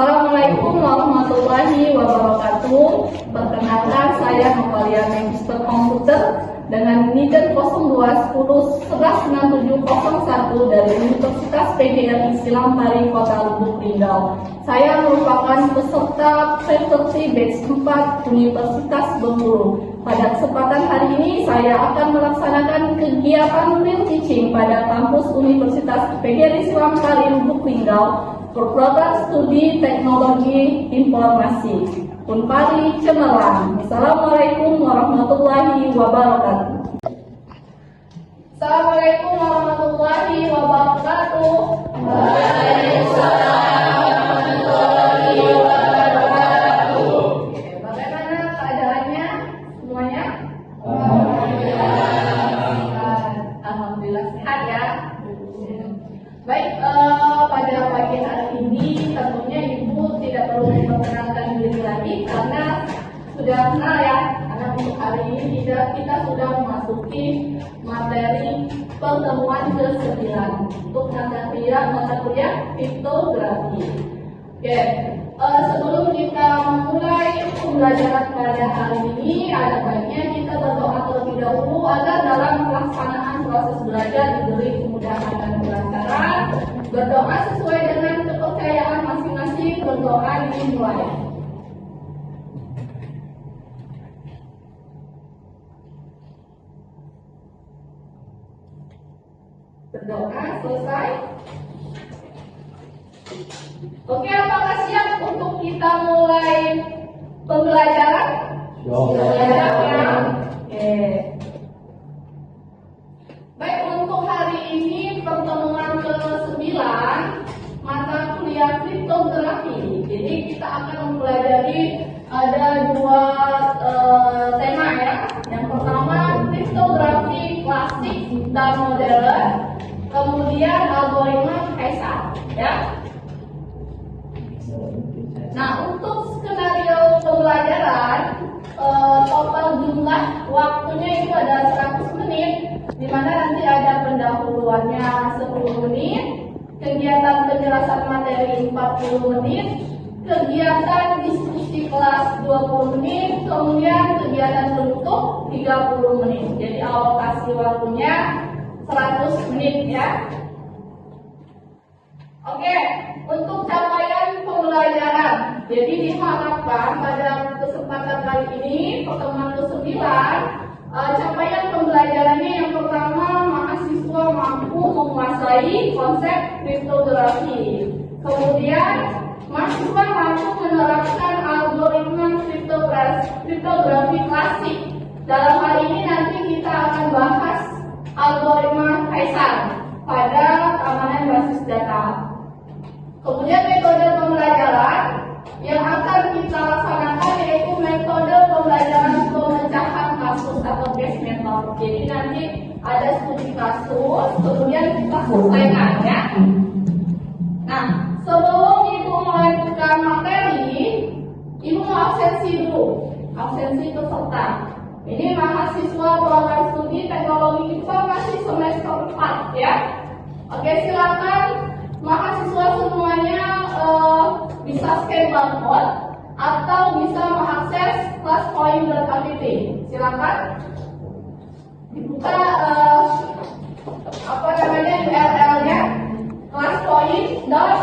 Assalamualaikum warahmatullahi wabarakatuh. Perkenalkan, saya Novalia Magister Komputer dengan NIDEN 0210116701 dari Universitas PGRI Silampari, Kota Lubuk Linggau. Saya merupakan peserta faculty batch 4 Universitas Bengkulu. Pada kesempatan hari ini, saya akan melaksanakan kegiatan real teaching pada kampus Universitas PGRI Silampari, Lubuk Linggau, program studi teknologi informasi Unpari Cemerlang. Assalamualaikum warahmatullahi wabarakatuh. Assalamualaikum warahmatullahi wabarakatuh. Waalaikumsalam warahmatullahi wabarakatuh. Bagaimana keadaannya semuanya? Alhamdulillah sehat ya. Baik, pada pagi hari ini tentunya Ibu tidak perlu memperkenalkan diri lagi karena sudah kenal ya. Karena untuk hari ini kita sudah memasuki materi pertemuan ke-9 untuk mata kuliah kriptografi. Oke, sebelum kita memulai pembelajaran pada hari ini, ada baiknya kita berdoa terlebih dahulu agar dalam pelaksanaan proses belajar diberi kemudahan dan kelancaran. Berdoa sesuai dengan kepercayaan masing-masing. Berdoa dimulai. Berdoa selesai. Oke, apakah siap untuk kita mulai pembelajaran? Siap ya. Oke. Baik, untuk hari ini pertemuan ke-9 mata kuliah kriptografi. Jadi kita akan mempelajari ada dua tema ya. Yang pertama kriptografi klasik dan modern, kemudian algoritma Kaisar ya. Nah, untuk skenario pembelajaran total jumlah waktunya itu ada 100 menit, di mana nanti ada pendahuluannya 10 menit, kegiatan penjelasan materi 40 menit, kegiatan diskusi kelas 20 menit, kemudian kegiatan penutup 30 menit. Jadi alokasi waktunya 100 menit ya. Oke, untuk capaian pembelajaran. Jadi diharapkan pada kesempatan kali ini, pertemuan ke-9, capaian pembelajarannya yang pertama, mahasiswa mampu menguasai konsep kriptografi. Kemudian, mahasiswa mampu menerapkan algoritma kriptografi klasik. Dalam hal ini nanti kita akan bahas algoritma Kaisar pada keamanan basis data. Kemudian metode pembelajaran yang akan kita laksanakan yaitu metode pembelajaran pemecahan kasus atau case method. Jadi nanti ada studi kasus, kemudian kita selesaikan ya. Nah, sebelum Ibu melanjutkan materi, Ibu mau absensi dulu, absensi peserta. Ini mahasiswa program studi teknologi informasi semester 4 ya. Oke, silakan mahasiswa semuanya bisa scan barcode atau bisa mengakses classpoint.app. Silakan dibuka URL-nya classpoint.app,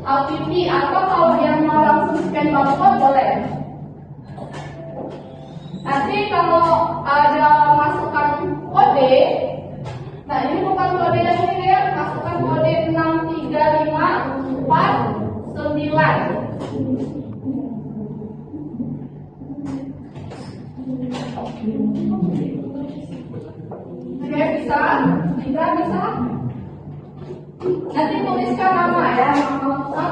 atau kalau yang mau langsung scan barcode boleh. Nanti kalau ada masukan kode, nah ini bukan kode yang ini ya, masukkan kode 63549. Oke, bisa? Bisa? Nanti tuliskan nama ya, nama pusat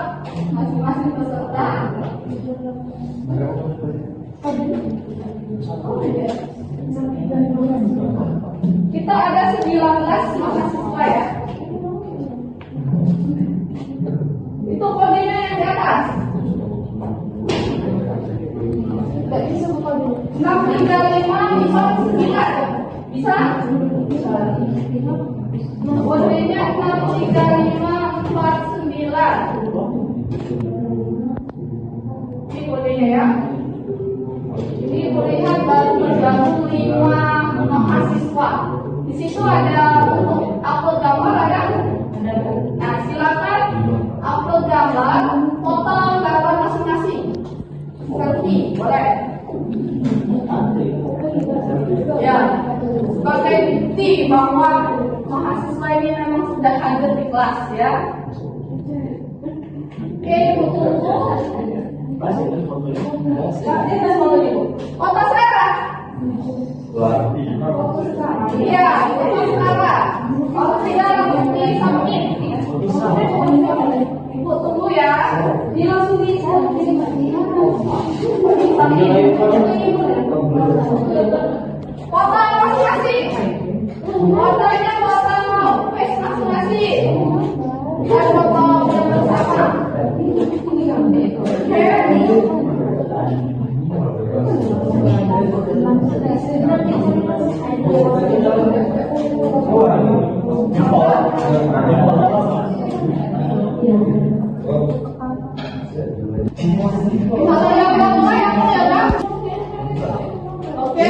masing-masing peserta. Kita ada 19 mahasiswa ya. Itu kodenya yang di atas. Tidak bisa buka dulu. 63549. Bisa? Kodenya 63549. ya. Ini melihat baru bergabung 5 mahasiswa. Di situ ada untuk upload gambar ada. Nah, silakan upload gambar, foto gambar masing-masing. Selfie, boleh. Ya, sebagai bukti bahwa mahasiswa ini memang sudah hadir di kelas ya. Oke, Ibu tunggu. Foto sekarang. Iya, foto sekarang. Kalau tidak bukti submit. Ibu tunggu ya. Dia langsung foto masing-masing. Fotonya foto face masing-masing. Dan foto bersama. Oke.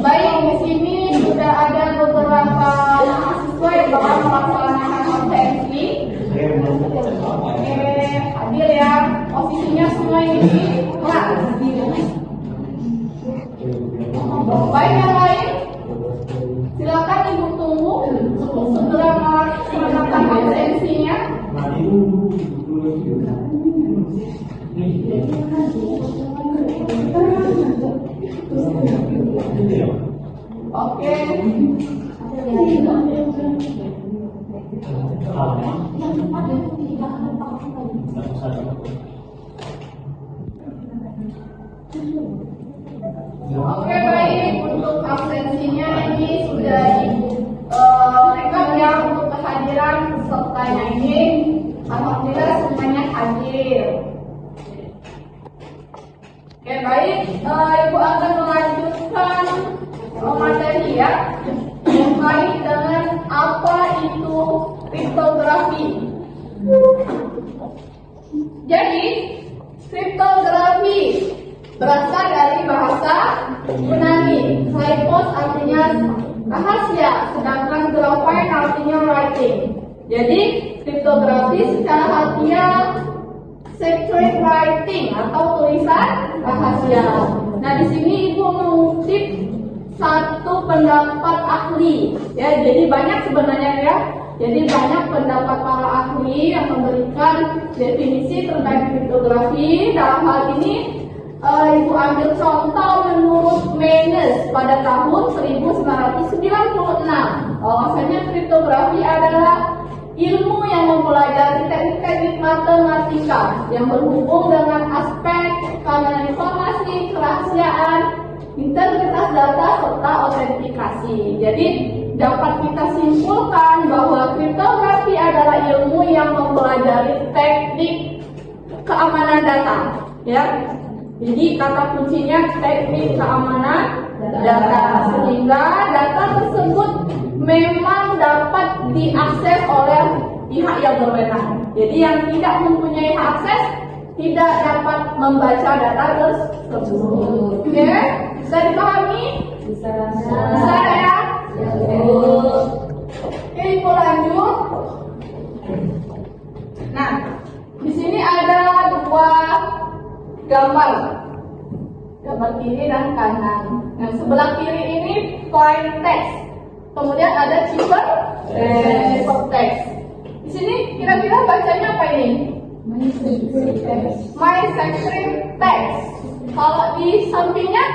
Baik, di sini sudah ada beberapa mahasiswa yang bakal melaksanakan konferensi. Oke, hadir ya. Posisinya semua ini kelas. Baik, yang lain silakan Ibu tunggu untuk segera melaksanakan absensinya. Oke. Oke, baik, untuk absensinya ini sudah rekam ya untuk kehadiran pesertanya ini. Alhamdulillah semuanya hadir. Oke, baik, Ibu akan melanjutkan materi ya terkait dengan apa itu kriptografi. Jadi kriptografi berasal dari bahasa Yunani. Kryptos artinya rahasia, sedangkan graphine artinya writing. Jadi kriptografi secara harfiah secret writing atau tulisan rahasia. Nah, di sini Ibu mengutip satu pendapat ahli. Ya, jadi banyak sebenarnya ya. Jadi banyak pendapat para ahli yang memberikan definisi terkait kriptografi. Dalam hal ini Ibu ambil contoh menurut Menes pada tahun 1996. Bahwasanya kriptografi adalah ilmu yang mempelajari teknik-teknik matematika yang berhubung dengan aspek keamanan informasi, kerahasiaan, integritas data, serta autentikasi. Jadi dapat kita simpulkan bahwa kriptografi adalah ilmu yang mempelajari teknik keamanan data. Ya, jadi kata kuncinya teknik keamanan data, sehingga data tersebut memang dapat diakses oleh pihak yang berwenang. Jadi yang tidak mempunyai hak akses tidak dapat membaca data tersebut. Oke, bisa dipahami? Bisa ya? Oke, Ibu lanjut. Nah, di sini ada dua gambar kiri dan kanan. Nah, sebelah kiri ini plain text, kemudian ada ciphertext. Di sini kira-kira bacanya apa ini? My secret text. Kalau di sampingnya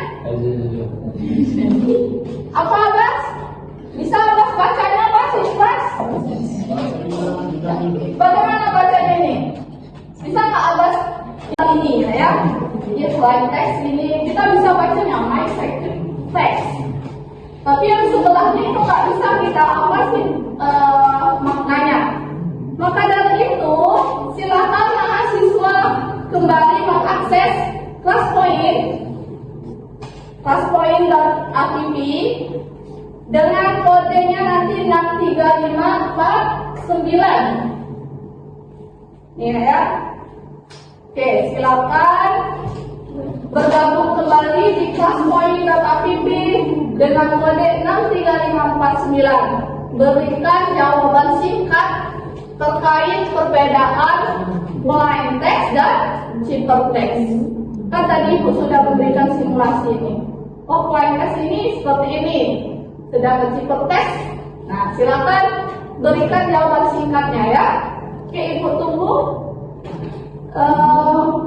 apa, Abbas? Bisa Abbas bacanya apa sih, Abbas? Bagaimana bacanya ini? Bisa nggak Abbas ini ya? Ini plain text, ini kita bisa bacanya my secret text. Tapi yang sebelahnya itu nggak bisa kita awasin maknanya. Maka dari itu, silakan mahasiswa kembali mengakses classpoint.atp dengan kodenya nanti 63549. Ini ya. Oke, silakan kembali di kelas Point Data PP dengan kode 63549. Berikan jawaban singkat terkait perbedaan plain text dan ciphertext. Kan tadi Ibu sudah memberikan simulasi ini. Oh, plain text ini seperti ini. Sedangkan ciphertext, nah silakan berikan jawaban singkatnya ya. Oke, Ibu tunggu.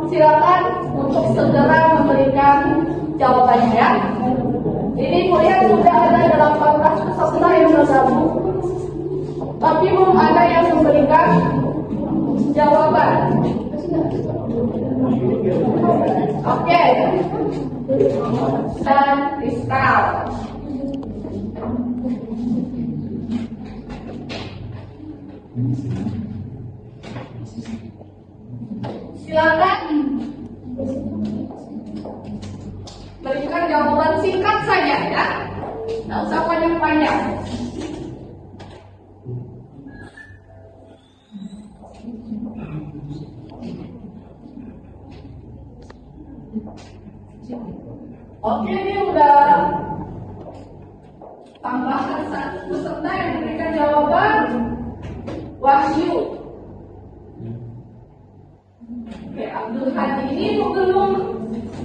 Silakan untuk segera memberikan jawabannya ya. Ini Ibu lihat sudah ada 18 peserta yang bergabung, tapi belum ada yang memberikan jawaban. Oke, dan Rizal. Silakan berikan jawaban singkat saja ya, nggak usah panjang-panjang. Oke, ini udah tambahan satu peserta yang memberikan jawaban, Wahyu. Oke, Abdul Hadi ini belum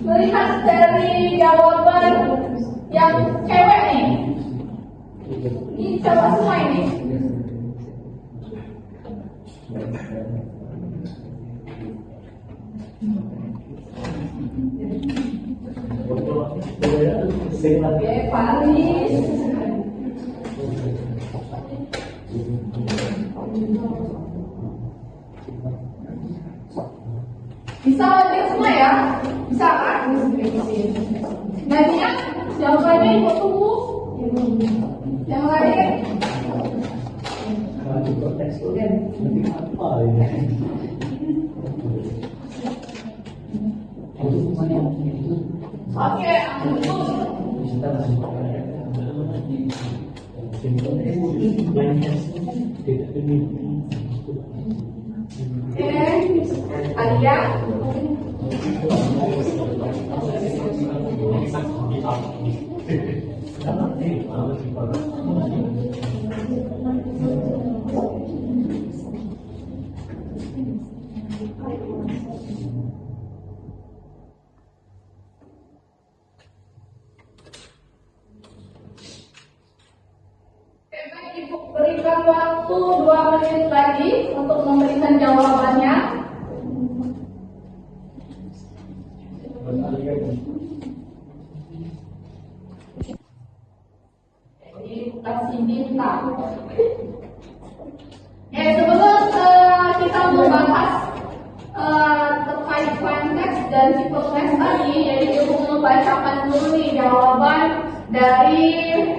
melihat dari jawaban yang cewek nih. Ini coba semua ini. Oke, Faris. Bisa lagi semua ya? Bisa kan? Nadia, jawabannya Ibu tunggu. Yang lain? Oke, Alia. Ibu berikan waktu 2 menit lagi untuk memberikan jawabannya. Jadi kasih bintang. Sebelum kita membahas terkait plain text dan ciphertext tadi, jadi Ibu membacakan dulu nih jawaban dari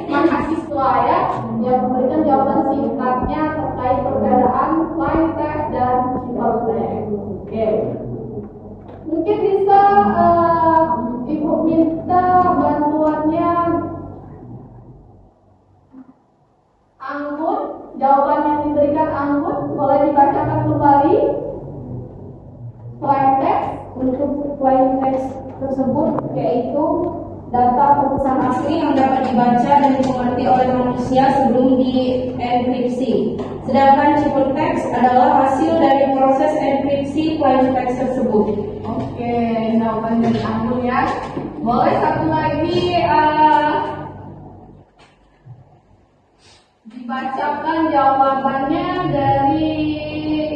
mahasiswa ya, yang memberikan jawaban singkatnya terkait perbedaan plain text dan ciphertext. Oke, mungkin bisa Ibu minta bantuannya Anggun, jawaban yang diberikan Anggun boleh dibacakan kembali. Plain text, untuk plain text tersebut yaitu data atau pesan asli yang dapat dibaca dan dimengerti oleh manusia sebelum dienkripsi. Sedangkan ciphertext adalah hasil dari proses enkripsi plain text tersebut. Oke, jawaban dari Anggun ya. Boleh satu lagi dibacakan jawabannya dari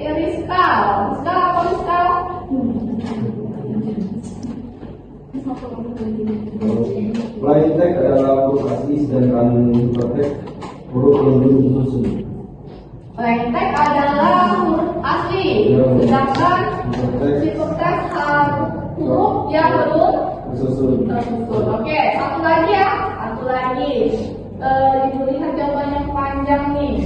Rizkal. Rizkal apa Rizkal? Plain text adalah huruf asli sedangkan ciphertext huruf yang belum disusun. Plain text adalah huruf asli, sedangkan ciphertext huruf yang belum Disusun. tersusun. Oke, satu lagi ya, satu lagi. Ibu lihat jawaban yang panjang nih.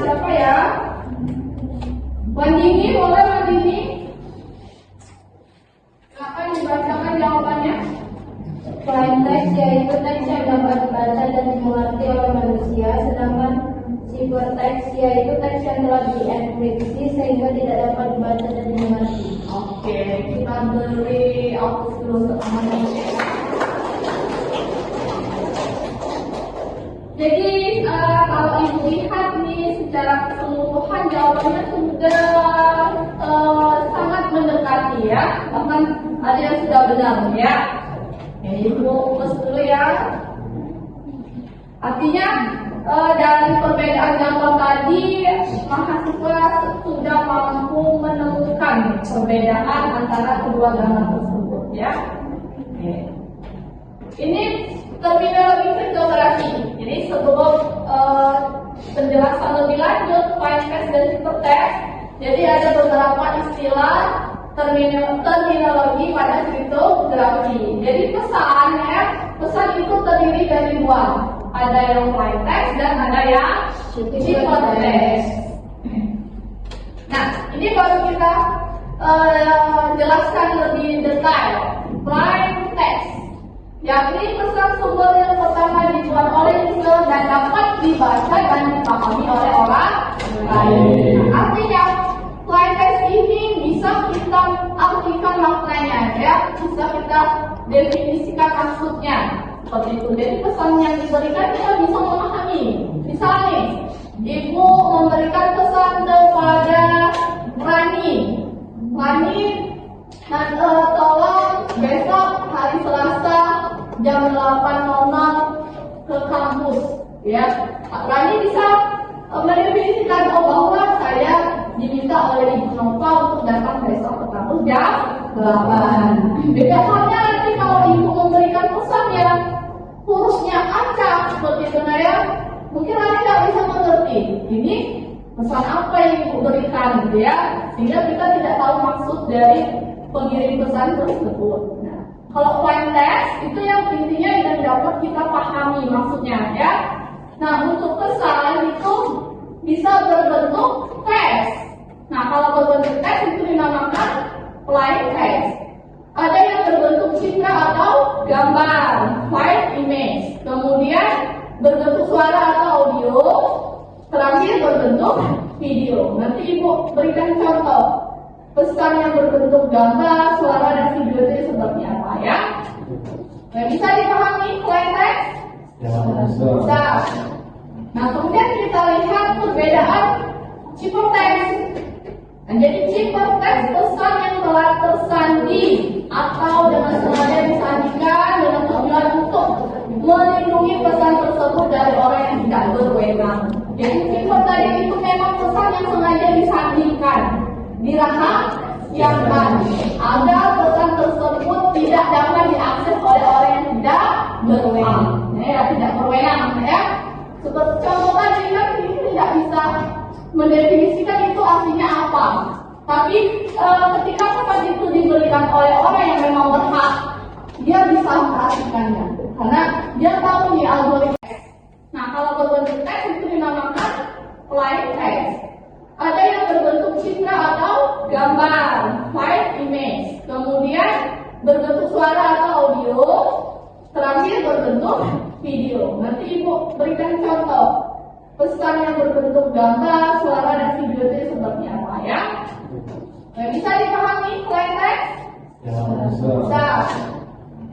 Siapa ya? Wandini, boleh Wandini? Silakan dibacakan jawabannya. Plain text yaitu teks yang dapat dibaca dan dimengerti oleh manusia, sedangkan ciphertext yaitu teks yang telah dienkripsi sehingga tidak dapat dibaca dan dimengerti. Oke, kita terus aman. Jadi kalau ibu lihat nih secara keseluruhan jawabannya sudah sangat mendekati ya, bahkan ada yang sudah benar ya. Oke, ibu fokus dulu ya. Artinya dari perbedaan gambar tadi mahasiswa sudah mampu menemukan perbedaan antara kedua gambar tersebut ya. Oke. Ini terminologi kriptografi. Jadi sebelum penjelasan lebih lanjut fine text dan super text, jadi ada beberapa istilah terminologi pada kriptografi. Jadi pesan itu terdiri dari dua. Ada yang plain text dan ada yang cipher text. Nah, ini baru kita jelaskan lebih detail. Plain text, yakni pesan sumber yang pertama dibuat oleh user dan dapat dibaca dan dipahami oleh orang lain. Artinya, plain text ini bisa kita artikan maknanya, ya, bisa kita definisikan maksudnya. Seperti itu. Jadi pesan yang diberikan kita bisa memahami. Misalnya, ibu memberikan pesan kepada Rani, tolong besok hari Selasa jam 8.00 ke kampus. Ya, Rani bisa mendefinisikan bahwa saya diminta oleh Ibu Nova untuk datang besok ke kampus jam 8. Beda halnya nanti kalau ibu memberikan pesan yang hurufnya acak seperti itu ya, mungkin Rani tidak bisa mengerti ini pesan apa yang ibu berikan gitu ya, sehingga kita tidak tahu maksud dari pengirim pesan tersebut. Nah, kalau plain text itu yang intinya yang dapat kita pahami maksudnya ya. Nah, untuk pesan itu bisa berbentuk teks. Nah, kalau berbentuk teks itu dinamakan plain text. Ada yang berbentuk citra atau gambar, file image. Kemudian berbentuk suara atau audio. Terakhir berbentuk video. Nanti ibu berikan contoh pesan yang berbentuk gambar, suara, dan video itu seperti apa ya. Nah, bisa dipahami plain text? Bisa. Nah, kemudian kita lihat perbedaan cipher text. Nah, jadi cipher text pesan yang telah tersandi atau dengan sengaja disandikan dengan tujuan untuk melindungi pesan tersebut dari orang yang tidak berwenang. Jadi cipher tadi itu memang pesan yang sengaja disandikan, dirahasiakan agar pesan tersebut tidak dapat diakses oleh orang yang tidak berwenang. Ya, tidak berwenang ya. Seperti contoh tadi kan ini tidak bisa mendefinisikan itu artinya apa. Tapi ketika pesan itu diberikan oleh orang yang memang berhak, dia bisa mengartikannya karena dia tahu di algoritma. Nah, kalau berbentuk teks itu dinamakan plain text. Ada yang berbentuk citra atau gambar, file image. Kemudian berbentuk suara atau audio. Terakhir berbentuk video. Nanti ibu berikan contoh pesan yang berbentuk gambar, suara, dan video itu seperti apa ya. Nah, bisa dipahami plain text? Bisa.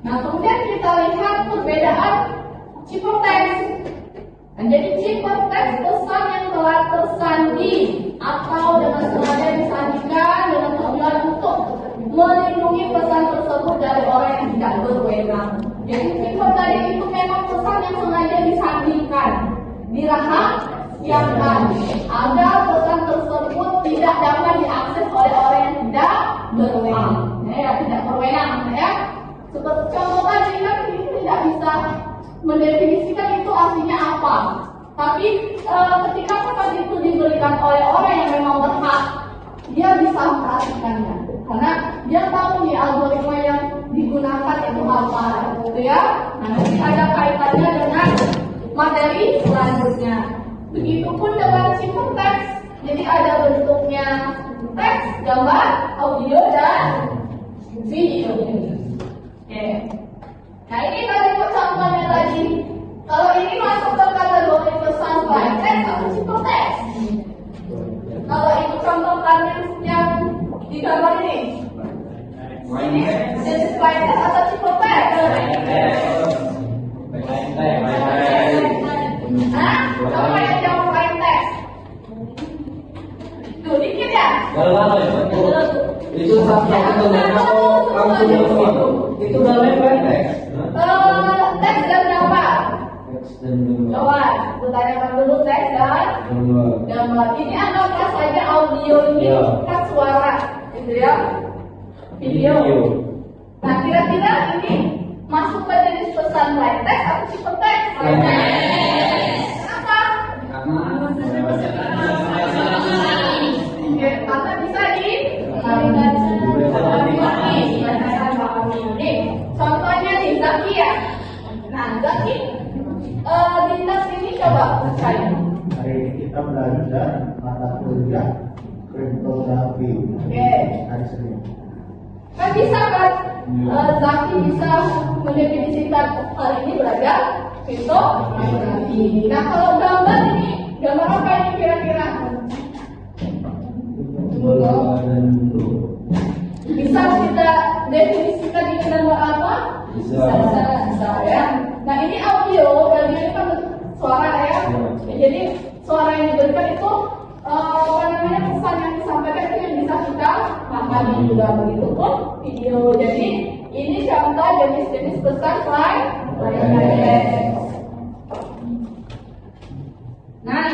Nah, kemudian kita lihat perbedaan cipher text. Nah, jadi cipher text pesan yang telah tersandi atau dengan sengaja disandikan dengan tujuan untuk melindungi pesan tersebut dari orang yang tidak berwenang. Jadi cipher tadi itu memang pesan yang sengaja disandikan, dirahasiakan agar pesan tersebut tidak dapat diakses oleh orang yang tidak berwenang. Ya, tidak berwenang ya. Seperti contoh tadi kan ini tidak bisa mendefinisikan itu artinya apa. Tapi ketika pesan itu diberikan oleh orang yang memang berhak, dia bisa mengartikannya karena dia tahu nih algoritma yang digunakan itu apa, gitu ya. Nah, nanti ada kaitannya dengan materi selanjutnya. Begitupun dengan cipher text, jadi ada bentuknya teks, gambar, audio, dan video. Oke. Nah, ini tadi contohnya tadi. Kalau ini masuk ke kategori pesan plain text atau cipher text. Kalau itu contohkan yang di gambar ini ada Blind test atau triple test? Hah? Siapa yang jawab blind test? Tuh, dikit ya? Itu satu mereka langsung semua. Itu udah lempar teks. Teks dan gambar. Teks dan gambar. Coba, bertanyakan dulu teks dan gambar. Ini anggaplah saja audio ini Ya. kan suara, gitu ya. Video. Nah, kira-kira ini masuk ke jenis pesan blind text atau triple text? Kenapa? Oke, karena bisa dikalikan nih. Contohnya nih, Zaki ya. Nah, Zaki, lintas ini coba saya. Hari ini kita belajar mata kuliah kriptografi. Oke. Hari Senin. Kan bisa kan? Zaki bisa mendefinisikan hal ini belajar kriptografi. Nah, kalau gambar ini, gambar apa ini kira-kira? Bola dan bentuk. Bisa kita definisikan ini gambar apa? Bisa. Bisa ya. Nah, ini audio ini kan suara ya. Jadi suara yang diberikan itu apa namanya, pesan yang disampaikan itu yang bisa kita pahami juga, begitu pun video. Jadi ini contoh jenis-jenis pesan blind text. Nah,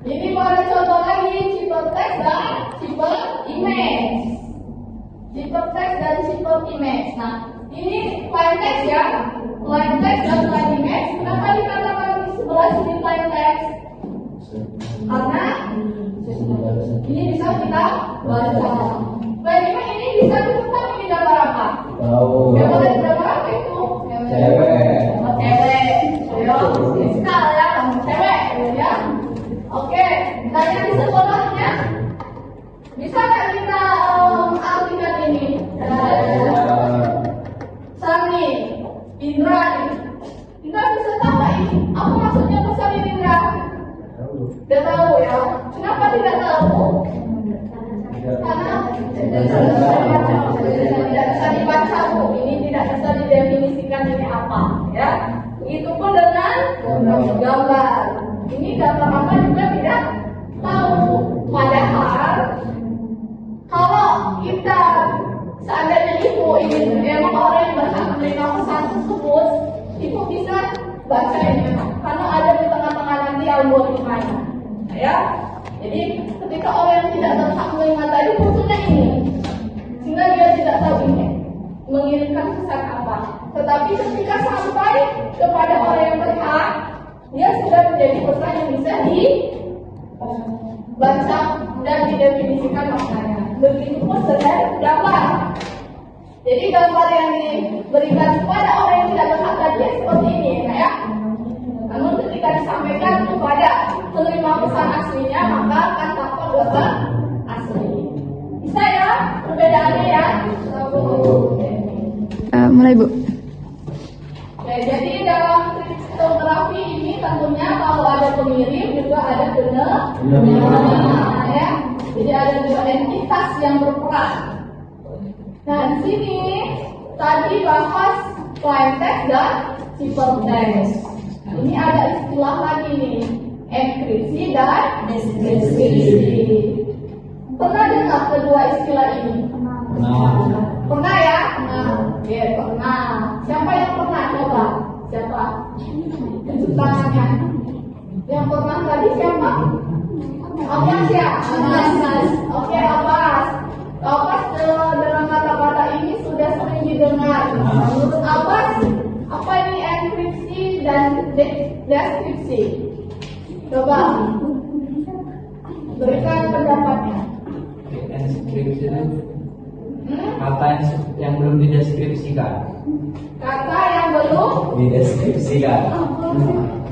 ini mau ada contoh lagi, triple text dan triple image. Triple text dan triple image. Nah, ini plain text ya. Plain text dan plain image. Kenapa dikatakan di sebelah sini plain text? Karena ini bisa kita baca. Plain image ini bisa ditentang ini gambar apa? Tahu. Gambar apa itu? Cewek. Cewek. Ayo, fiskal ya, cewek ya. Oke, dan yang di sebelahnya bisa nggak kita artikan ini? Sani, Indra, Indra bisa tahu nggak ini? Apa maksudnya pesan ini, Indra? Tidak tahu ya. Kenapa tidak tahu? Karena tidak bisa dibaca, Bu. Ini tidak bisa didefinisikan ini apa, ya. Begitupun dengan gambar. Ini gambar apa juga tidak tahu. Padahal kalau kita seandainya ibu ingin memang orang yang berhak menerima pesan tersebut, ibu bisa baca ini karena ada di tengah-tengah nanti algoritmanya, ya. Jadi ketika orang yang tidak berhak menerima tadi munculnya ini, sehingga dia tidak tahu ini mengirimkan pesan apa. Tetapi ketika sampai kepada orang yang berhak, dia sudah menjadi pesan yang bisa dibaca dan didefinisikan maknanya. Begitupun dengan gambar. Jadi gambar yang diberikan kepada orang yang tidak berhak tadi seperti ini, ya. Namun ketika disampaikan kepada penerima pesan aslinya, maka akan dapat gambar asli. Bisa ya perbedaannya ya? Mulai Bu. Oke, jadi dalam kriptografi ini tentunya kalau ada pengirim juga ada penerima, ya. Jadi ada dua entitas yang berperan. Nah, di sini tadi bahas plain text dan triple text. Ini ada istilah lagi nih, enkripsi dan deskripsi. Pernah dengar kedua istilah ini? Pernah ya? Oke, pernah. Siapa yang pernah coba? Siapa? Tunjuk tangannya. Yang pernah tadi siapa? Abbas ya? Oke, Abbas. Abbas dengan kata-kata ini sudah sering didengar. Menurut Abbas, apa ini enkripsi dan deskripsi? Coba berikan pendapatnya. Deskripsi itu kata yang belum dideskripsikan. Kata yang belum Dideskripsikan.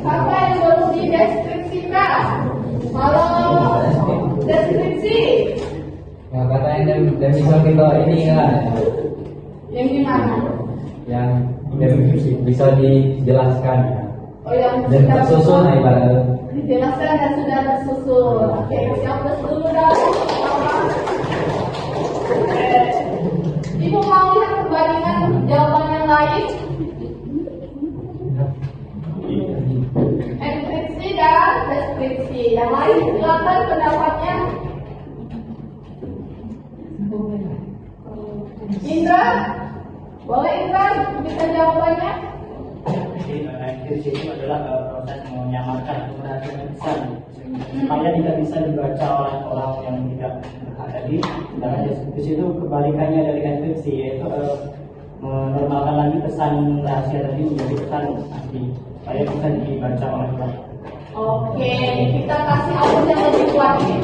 Kata yang belum dideskripsikan. Kalau deskripsi Ya, kata yang bisa kita ini kan, yang gimana? yang bisa dijelaskan Oh, yang dan sudah tersusun ibaratnya. dijelaskan dan sudah tersusun. Oke, siapa dulu dah? Ibu mau lihat perbandingan jawaban Indra, boleh Indra kita jawabannya? Jadi enkripsi itu adalah proses menyamarkan keberhasilan pesan supaya tidak bisa dibaca oleh orang yang tidak berhak. Jadi dalam deskripsi itu kebalikannya dari enkripsi, yaitu menormalkan lagi pesan rahasia tadi menjadi pesan asli supaya bisa dibaca oleh orang. Oke, kita kasih ampun yang lebih kuat nih.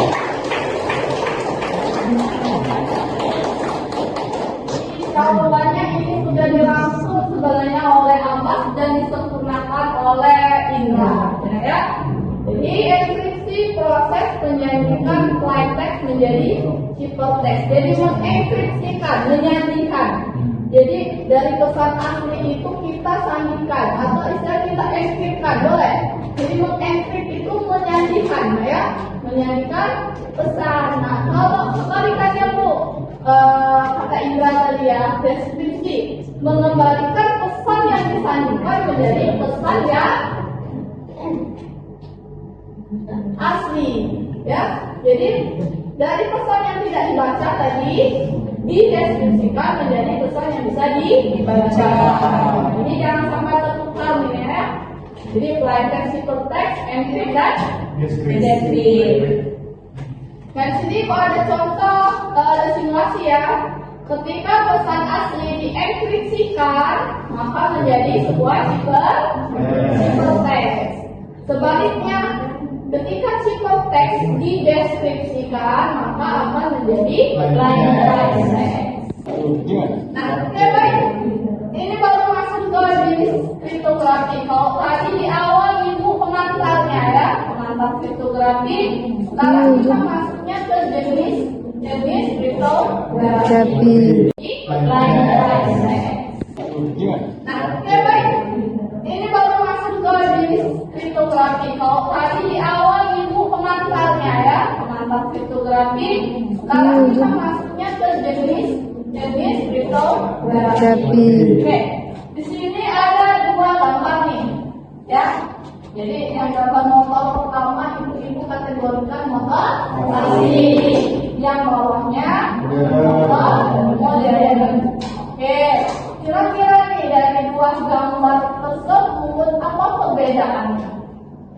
Jawabannya ini sudah dirangkum sebenarnya oleh Abbas dan disempurnakan oleh Indra, ya. Jadi enkripsi proses menjadikan plain text menjadi ciphertext. Jadi mengenkripsikan, menyandikan. Jadi dari pesan asli itu kita sandikan atau istilah kita enkriptkan, boleh. Jadi mengenkrip itu menyandikan, ya, menyandikan pesan. Nah, kalau kebalikannya Bu, kata Indra tadi ya, deskripsi mengembalikan pesan yang disandikan menjadi pesan yang asli, ya. Jadi dari pesan yang tidak dibaca tadi dideskripsikan menjadi pesan yang bisa dibaca. Ini jangan sampai tertukar nih, ya. Jadi plain text, ciphertext, encrypt dan decrypt. Dan sini kalau ada contoh, ada simulasi ya. Ketika pesan asli dienkripsikan, maka menjadi sebuah ciphertext. Sebaliknya, ketika ciphertext dideskripsikan, maka akan menjadi plain text. Nah, oke baik. Ini baru masuk ke jenis kriptografi. Kalau tadi di awal Ibu pengantarnya ya, pengantar kriptografi. Sekarang kita masuknya ke jenis kriptografi. Plain text. Nah, oke baik. Ini baru masuk ke jenis kriptografi. Kalau tadi di awal Ibu pengantarnya ya, pengantar kriptografi. Sekarang kita masuknya ke jenis kriptografi. Oke, di sini ada dua gambar nih, ya. Jadi yang gambar motor pertama ibu kategorikan motor asli, yang bawahnya motor modern. Oke, kira-kira nih dari dua gambar tersebut apa perbedaannya?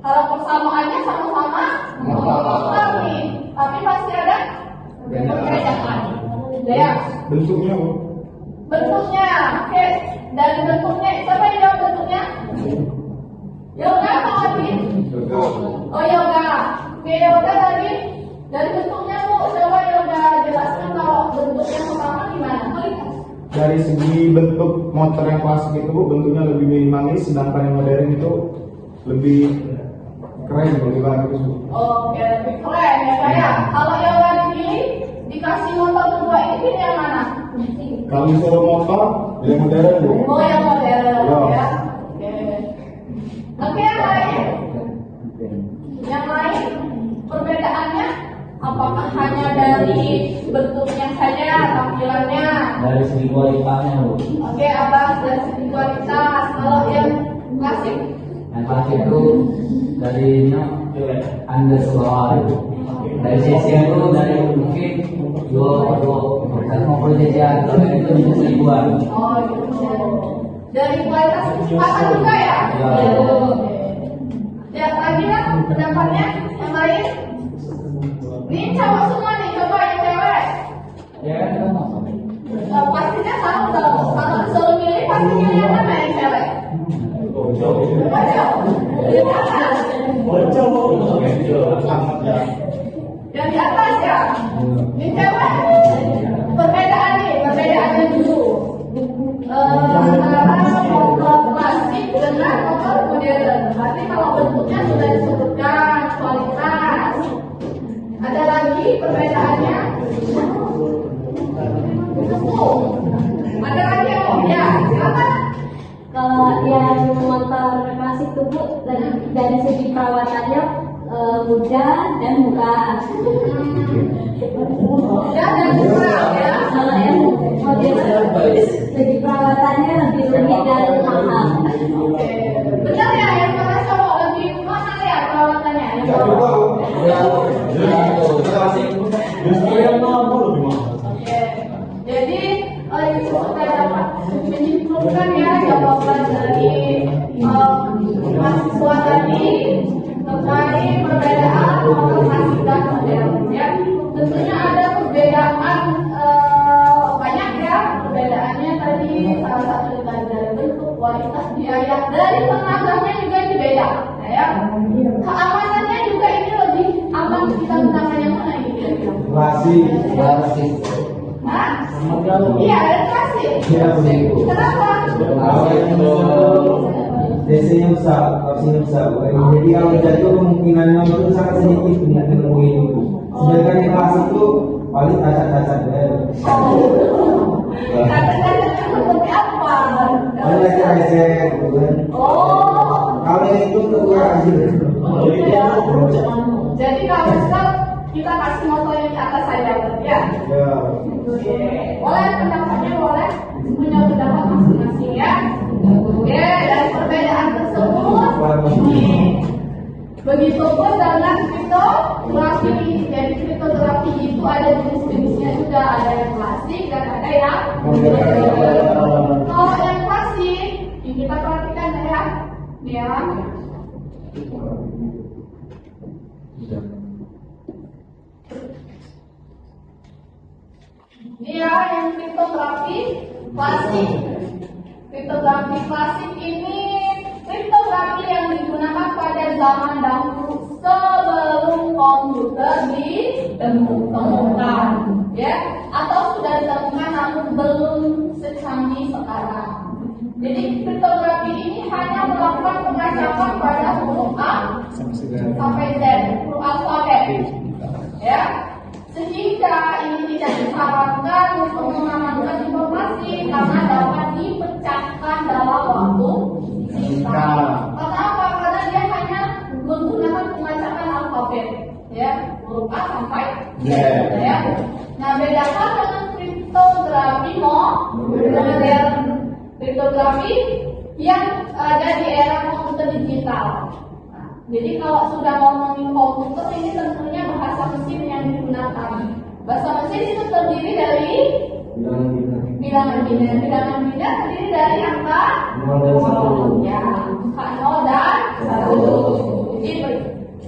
Kalau persamaannya sama-sama motor nih, tapi masih ada perbedaan. Ya. Bentuknya Bu. Bentuknya, oke. Dari bentuknya, siapa yang jawab bentuknya? Yoga atau Adi? Oh Yoga. Oke Yoga tadi dari bentuknya Bu, coba Yoga jelaskan kalau bentuknya pertama gimana? Dari segi bentuk motor yang klasik itu Bu, bentuknya lebih minimalis, sedangkan yang modern itu lebih keren, lebih bagus Bu. Oke, lebih keren ya kayak. Kalau Yoga dipilih, dikasih motor kedua ini pilih yang mana? Kalau disuruh motor, yang modern Bu. Oh yang modern Ya. ya. Oke yang lain? Yang lain perbedaannya apakah hanya dari bentuknya saja, tampilannya? Dari segi kualitasnya Bu. Oke, Abbas dari segi kualitas. Kalau yang klasik? Yang klasik itu dari under ke bawah itu. Dari sisi itu dari mungkin 2% maupun jajan itu bisa 1000-an. Oh gitu. Dari kualitas kecepatan juga ya? Ya. Ya tadi lah pendapatnya yang lain. Ini cowok semua nih, coba yang cewek. Ya kan kita masuk. Pastinya tahu dong. Kalau disuruh milih pasti milih yang mana yang cewek? Yang di atas ya. Ini cewek. Perbedaannya dulu. Antara motor klasik dengan motor modern. Berarti kalau bentuknya sudah disebutkan, kualitas. Ada lagi perbedaannya? Ada lagi yang mau ya? Silakan. Kalau yang motor klasik itu Bu, dari segi perawatannya mudah dan murah. Ya dan murah ya. Kalau yang modern segi perawatannya lebih rumit dan mahal. Benar ya, yang mana cowok lebih mahal ya perawatannya? Yang cowok. Justru yang mahal lebih mahal. Oke. Jadi sudah dapat menyimpulkan ya jawaban dari mahasiswa tadi mengenai perbedaan klasik dan modern ya. Tentunya ada perbedaan banyak ya, perbedaannya tadi salah satu dari bentuk, kualitas biaya, dari tenaganya juga ini beda ya. Keamanannya juga ini lebih aman kita gunakan yang mana ini kira-kira? Klasik. Hah? Iya, ada klasik. Iya, begitu. Kenapa? Kalau yang DC-nya besar, torsinya besar. Jadi kalau jatuh kemungkinannya itu sangat sedikit untuk menemui itu. Sedangkan yang klasik itu paling cacat-cacat ya. Kata-katanya seperti apa? Paling lecet-lecet gitu kan. Oh, Kalau yang itu terkurang aja. jadi kalau misal kita kasih motor yang di atas saja, ya? Ya. Oke, boleh pendapatnya boleh punya pendapat masing-masing ya. Oke, dari perbedaan tersebut, begitupun dengan kriptografi. Jadi kriptografi itu ada jenis-jenisnya juga, ada yang klasik dan ada yang modern. Kalau yang klasik, ini kita perhatikan ya, ya. Dia yang kriptografi klasik. Kriptografi klasik ini kriptografi yang digunakan pada zaman dahulu sebelum komputer ditemukan, ya, atau sudah ditemukan namun belum secanggih sekarang. Jadi kriptografi ini hanya melakukan pengacapan pada huruf A sampai Z, huruf alfabet, ya. Sehingga ini tidak disarankan untuk mengamankan informasi karena dapat dipecahkan dalam waktu singkat. Kenapa? Karena dia hanya menggunakan pengacapan alfabet, ya, huruf A sampai Z, ya. Nah, bedakan dengan kriptografi modern, kriptografi yang ada di era komputer digital. Jadi kalau sudah ngomongin komputer ini tentunya bahasa mesin yang digunakan. Bahasa mesin itu terdiri dari bilangan biner. Bilangan biner terdiri dari angka 0, ya, angka 0 dan 1. Jadi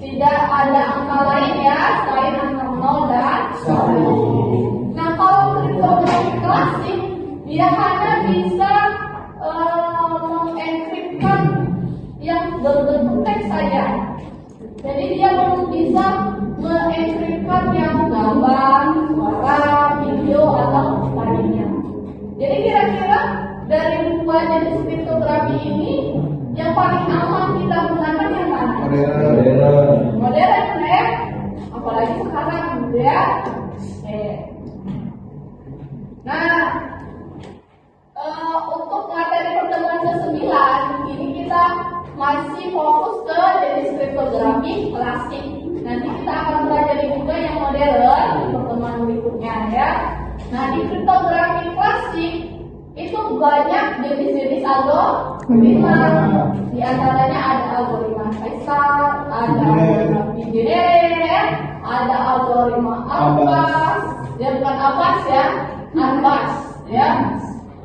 tidak ada angka lain ya selain angka 0 dan 1. Nah, kalau kriptografi klasik dia hanya bisa mengenkripsikan yang berbentuk teks saja. Jadi dia belum bisa mengenkripsikan yang gambar, suara, video atau lainnya. Jadi kira-kira dari dua jenis kriptografi ini yang paling aman kita gunakan yang mana? Modern ya. Apalagi sekarang gitu ya. Nah, untuk materi pertemuan ke-9 ini kita masih fokus ke jenis kriptografi klasik. Nanti kita akan belajar juga yang modern di pertemuan berikutnya ya. Nah, di kriptografi klasik itu banyak jenis-jenis algoritma. Di antaranya ada algoritma Caesar, ada algoritma Fidel, ada algoritma Albas, ya bukan Abbas ya, Albas ya,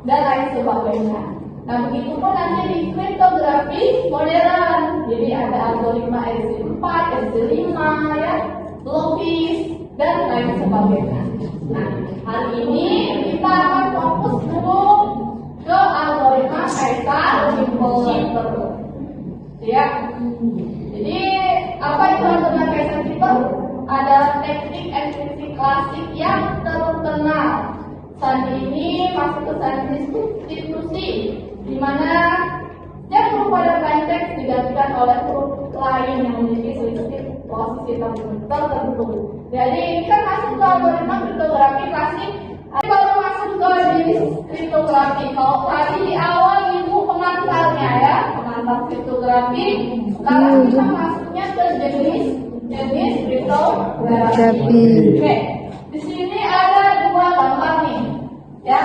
dan lain sebagainya. Nah, begitu pun nanti di kriptografi modern. Jadi ada algoritma EC4, EC5 ya, Blobis dan lain sebagainya. Nah, hari ini kita akan fokus dulu ke algoritma Caesar Shifter. Ya. Jadi apa itu algoritma Caesar Shifter? Ada teknik enkripsi klasik yang terkenal. Saat ini masuk ke sains substitusi, di mana yang berupa plain text digantikan oleh huruf lain yang memiliki selisih posisi tertentu. Jadi ini kan masuk ke algoritma kriptografi klasik. Baru masuk ke jenis kriptografi. Kalau tadi di awal ibu pengantarnya ya, pengantar kriptografi. Sekarang kita masuknya ke jenis kriptografi. Oke, di sini ada dua gambar nih, ya.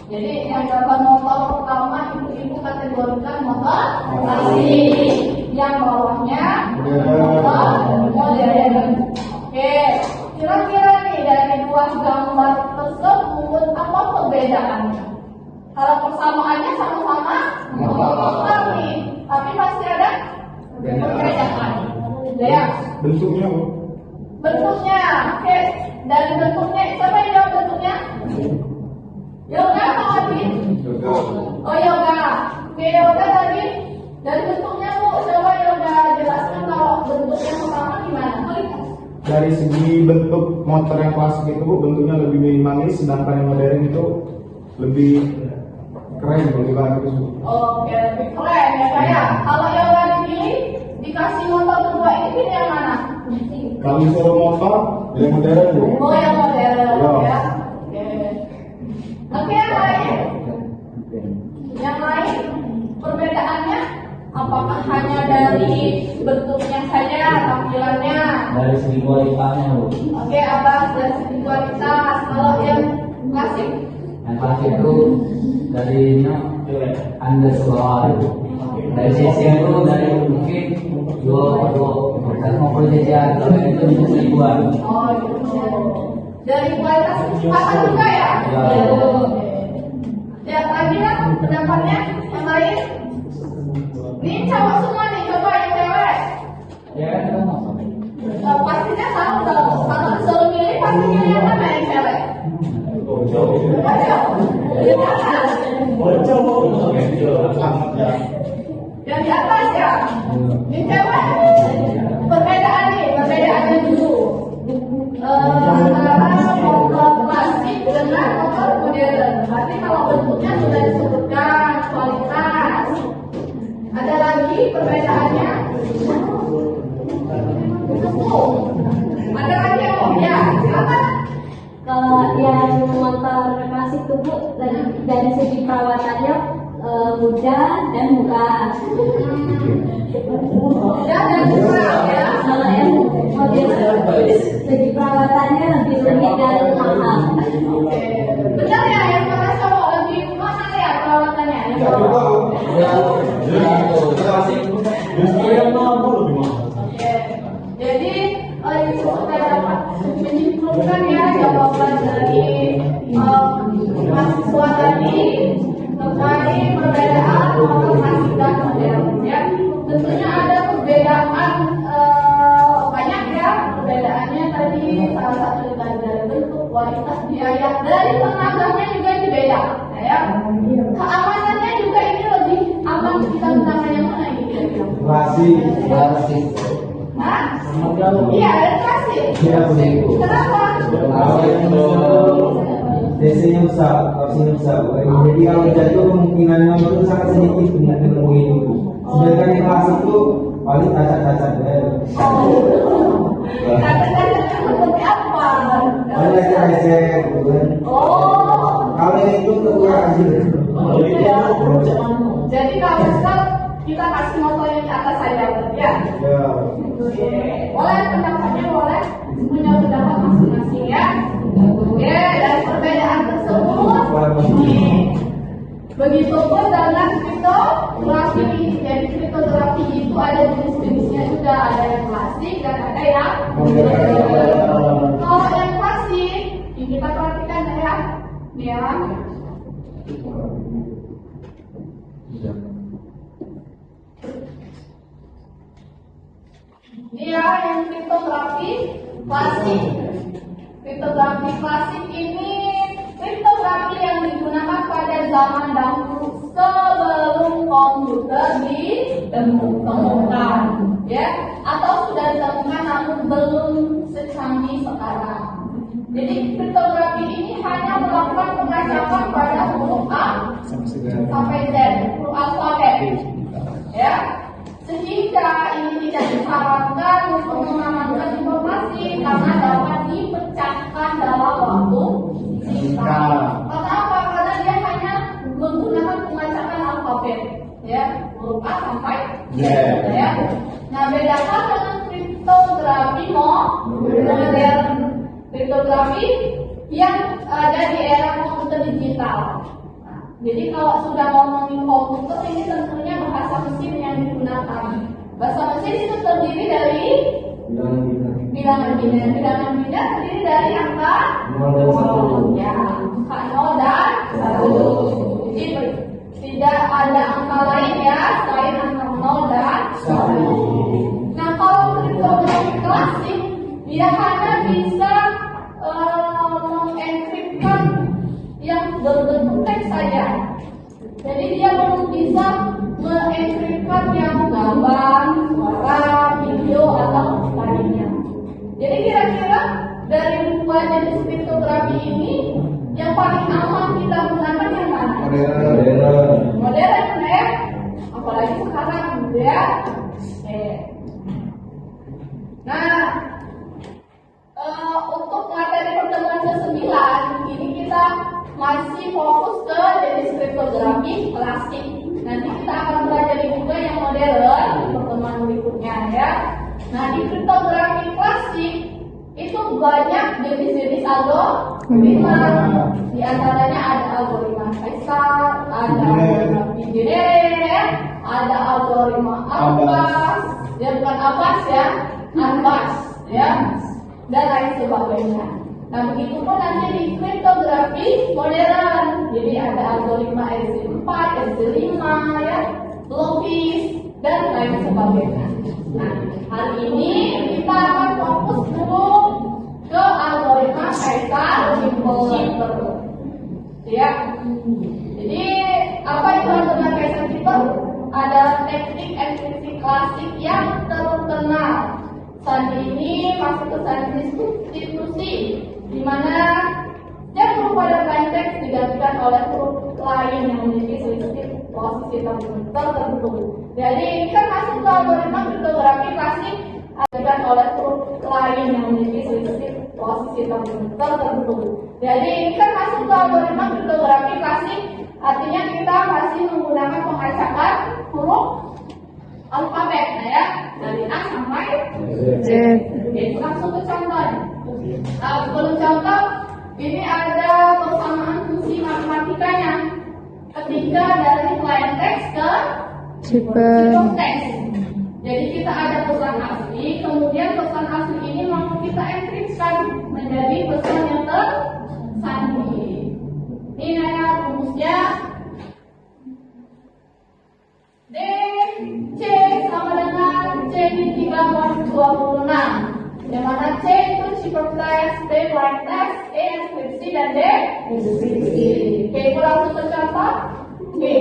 Jadi yang gambar motor pertama ibu kategorikan motor klasik, yang bawahnya motor modern. Oke, kira-kira nih dari dua gambar tersebut apa perbedaannya? Kalau persamaannya sama-sama lengkap nih, tapi masih ada perbedaan. Ya, Bentuknya Bu. bentuknya, oke, dari bentuknya, siapa yang jawab bentuknya? Yoga atau Adi? Oh yoga, oke yoga tadi dari bentuknya Bu, coba yoga jelaskan kalau bentuk yang pertama gimana? Melihat. Dari segi bentuk motor yang klasik itu Bu, bentuknya lebih minimalis, sedangkan yang modern itu lebih keren, lebih bagus Bu. Oke, lebih keren ya kayak. Kalau yoga dipilih, dikasih motor kedua ini pilih yang mana? Kalau disuruh motor, yang modern Bu. Oh yang modern Ya. ya. Oke. Oke yang lain. Yang lain perbedaannya apakah hanya dari bentuknya saja, tampilannya? Dari segi kualitasnya Bu. Oke, abang dari segi kualitas. Kalau yang klasik, Yang klasik itu dari under bawah itu. Dari sisi itu dari mungkin dua mau perjanjian kalau itu bisa seribuan. oh gitu. Dari kualitas kecepatan juga ya? Ya. Oke. Ya lagi lah pendapatnya yang lain. Ini cowok semua nih, coba yang cewek. Ya kan kita mau. Pastinya tahu dong. Kalau disuruh milih pasti milih yang mana yang cewek? Cowok. Yang atas. Yang di atas ya. Ini cewek. Perbedaannya dulu. Antara motor klasik dengan motor modern. Berarti kalau bentuknya sudah disebutkan, kualitas. Ada lagi perbedaannya. Ada lagi yang mau ya? Silakan. Kalau yang motor klasik itu Bu, dari segi perawatannya mudah dan murah. Ya dan murah ya. Kalau yang modern segi perawatannya lebih rumit dan mahal. Oke. Benar ya yang mana cowok lebih mana ya perawatannya? Yang cowok. Oke. Jadi itu sudah dapat menyimpulkan ya jawaban dari mahasiswa tadi terkait perbedaan motor klasik dan modern ya. Tentunya ada perbedaan banyak ya perbedaannya tadi salah satu dari bentuk, kualitas, biaya, dari tenaganya juga ini beda ya. Keamanannya juga ini lebih aman kita gunakan yang mana ini kira-kira? Klasik. Hah? Iya, ada klasik. Iya, Bu. Kenapa? Kalau yang DC-nya besar, torsinya besar. Jadi kalau jatuh kemungkinannya itu sangat sedikit untuk menemui itu. Sedangkan yang klasik itu paling cacat-cacat ya. Kata-kata seperti apa? Paling lecet-lecet gitu kan. Oh, Kalau yang itu terkurang hasil. ya. Jadi kalau misal kita kasih motor yang di atas saja, ya. Ya. Oke. Boleh pendapatnya boleh punya pendapat masing-masing ya. Oke, dari perbedaan tersebut, begitupun dengan kriptografi. Jadi kriptografi itu ada jenis-jenisnya juga, ada yang klasik dan ada yang modern. Kalau yang klasik, ini kita perhatikan ya, nih ya. Dia yang kriptografi klasik. Kriptografi klasik ini kriptografi yang digunakan pada zaman dahulu sebelum komputer ditemukan, ya, atau sudah ditemukan namun belum secanggih sekarang. Jadi kriptografi ini hanya melakukan pengacapan pada huruf A sampai Z, huruf alfabet, ya. Sehingga ini tidak disarankan untuk mengamankan informasi karena dapat dipecahkan dalam waktu singkat. Karena apa? Karena dia hanya menggunakan pengacaan alfabet, ya, huruf A sampai Z, ya. Nah, bedakan dengan kriptografi modern, kriptografi yang ada di era komputer digital. Jadi kalau sudah ngomongin komputer ini tentunya bahasa mesin yang digunakan. Bahasa mesin itu terdiri dari bilangan biner. Bilangan biner terdiri dari angka 0 dan 1. ya, angka 0 dan 1. Itu berbentuk teks saja. Jadi dia belum bisa mengenkripsikan yang gambar, suara, video atau lainnya. Jadi kira-kira dari dua jenis kriptografi ini yang paling aman kita gunakan yang mana? Modern ya, apalagi sekarang gitu ya. Nah, untuk materi pertemuan ke-9 ini kita masih fokus ke jenis kriptografi klasik. Nanti kita akan belajar juga yang modern di pertemuan berikutnya ya. Nah, di kriptografi klasik itu banyak jenis-jenis algoritma. Di antaranya ada algoritma Caesar, ada algoritma Fidel, ada algoritma Abbas, ya bukan Abbas ya, Abbas ya, dan lain sebagainya. Nah, begitu pun nanti di kriptografi modern. Jadi ada algoritma EC4, EC5 ya, Blockfish dan lain sebagainya. Nah, hari ini kita akan fokus dulu ke algoritma Caesar Shifter. Ya. Jadi apa itu algoritma Caesar Shifter? Ada teknik enkripsi klasik yang terkenal. Saat ini masuk ke sains substitusi, di mana setiap huruf pada plain text digantikan oleh huruf lain yang memiliki selisih posisi tertentu. Jadi ini kan masuk ke algoritma kriptografi klasik, digantikan oleh huruf lain yang memiliki selisih posisi tertentu. Jadi ini kan masuk ke algoritma kriptografi klasik, artinya kita masih menggunakan pengacakan huruf alfabet, nah ya, dari A sampai Z. Oke, langsung ke contohnya. Nah, sebelum contoh, ini ada persamaan fungsi matematikanya. Ketika dari plain text ke shifter text. Jadi kita ada pesan asli, kemudian pesan asli ini mau kita enkripsikan menjadi pesan yang tersandi. Ini namanya rumusnya D C sama dengan C di 3 mod 26, yang mana C itu shifter text, D plain text, E enkripsi dan D deskripsi. Oke, itu langsung ke contoh. Oke,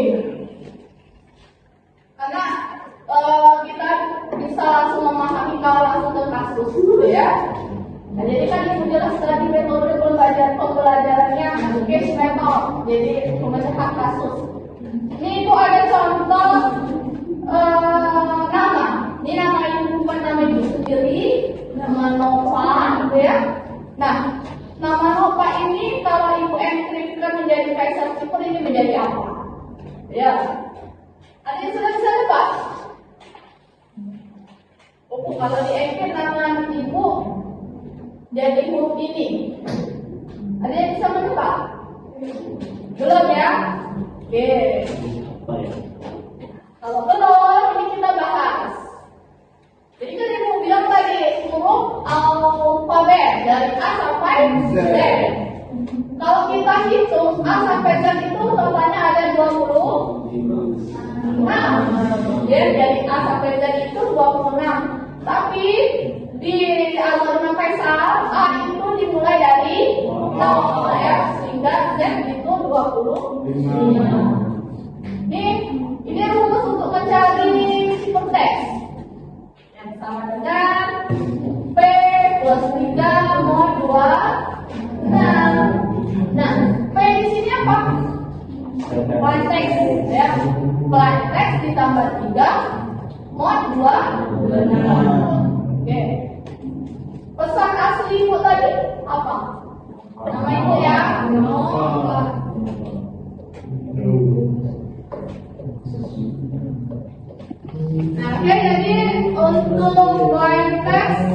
karena kita bisa langsung memahami kalau langsung ke kasus ya. Nah, jadi kan itu jelas tadi metode pembelajarannya case method, jadi pemecahan kasus. Ini itu ada contoh nama. Ini nama ibu bukan nama ibu sendiri, nama Nova, gitu ya. Nah, nama Nova ini kalau ibu enkripsikan menjadi Caesar Shifter ini menjadi apa? Ya, ada yang sudah bisa nebak? Oh, kalau dienkripsi nama ibu jadi huruf ini, ada yang bisa menebak? Belum ya? Oke. Kalau belum, ini kita bahas. Jadi kan ibu bilang tadi huruf alfabet dari A sampai Z. Kalau kita hitung A sampai Z itu totalnya ada 26. Ya, dari A sampai Z itu 26. Tapi di algoritma Caesar A itu dimulai dari 0 ya, sehingga Z itu 25. Ini rumus untuk mencari shifter text yang sama dengan P plus 3 mod 2. Nah, P di sini apa? Plain text ya. Plain text ditambah 3 mod 2. Oke. Pesan asli ibu tadi apa? Nama ibu ya? Nah, oke, jadi untuk plain text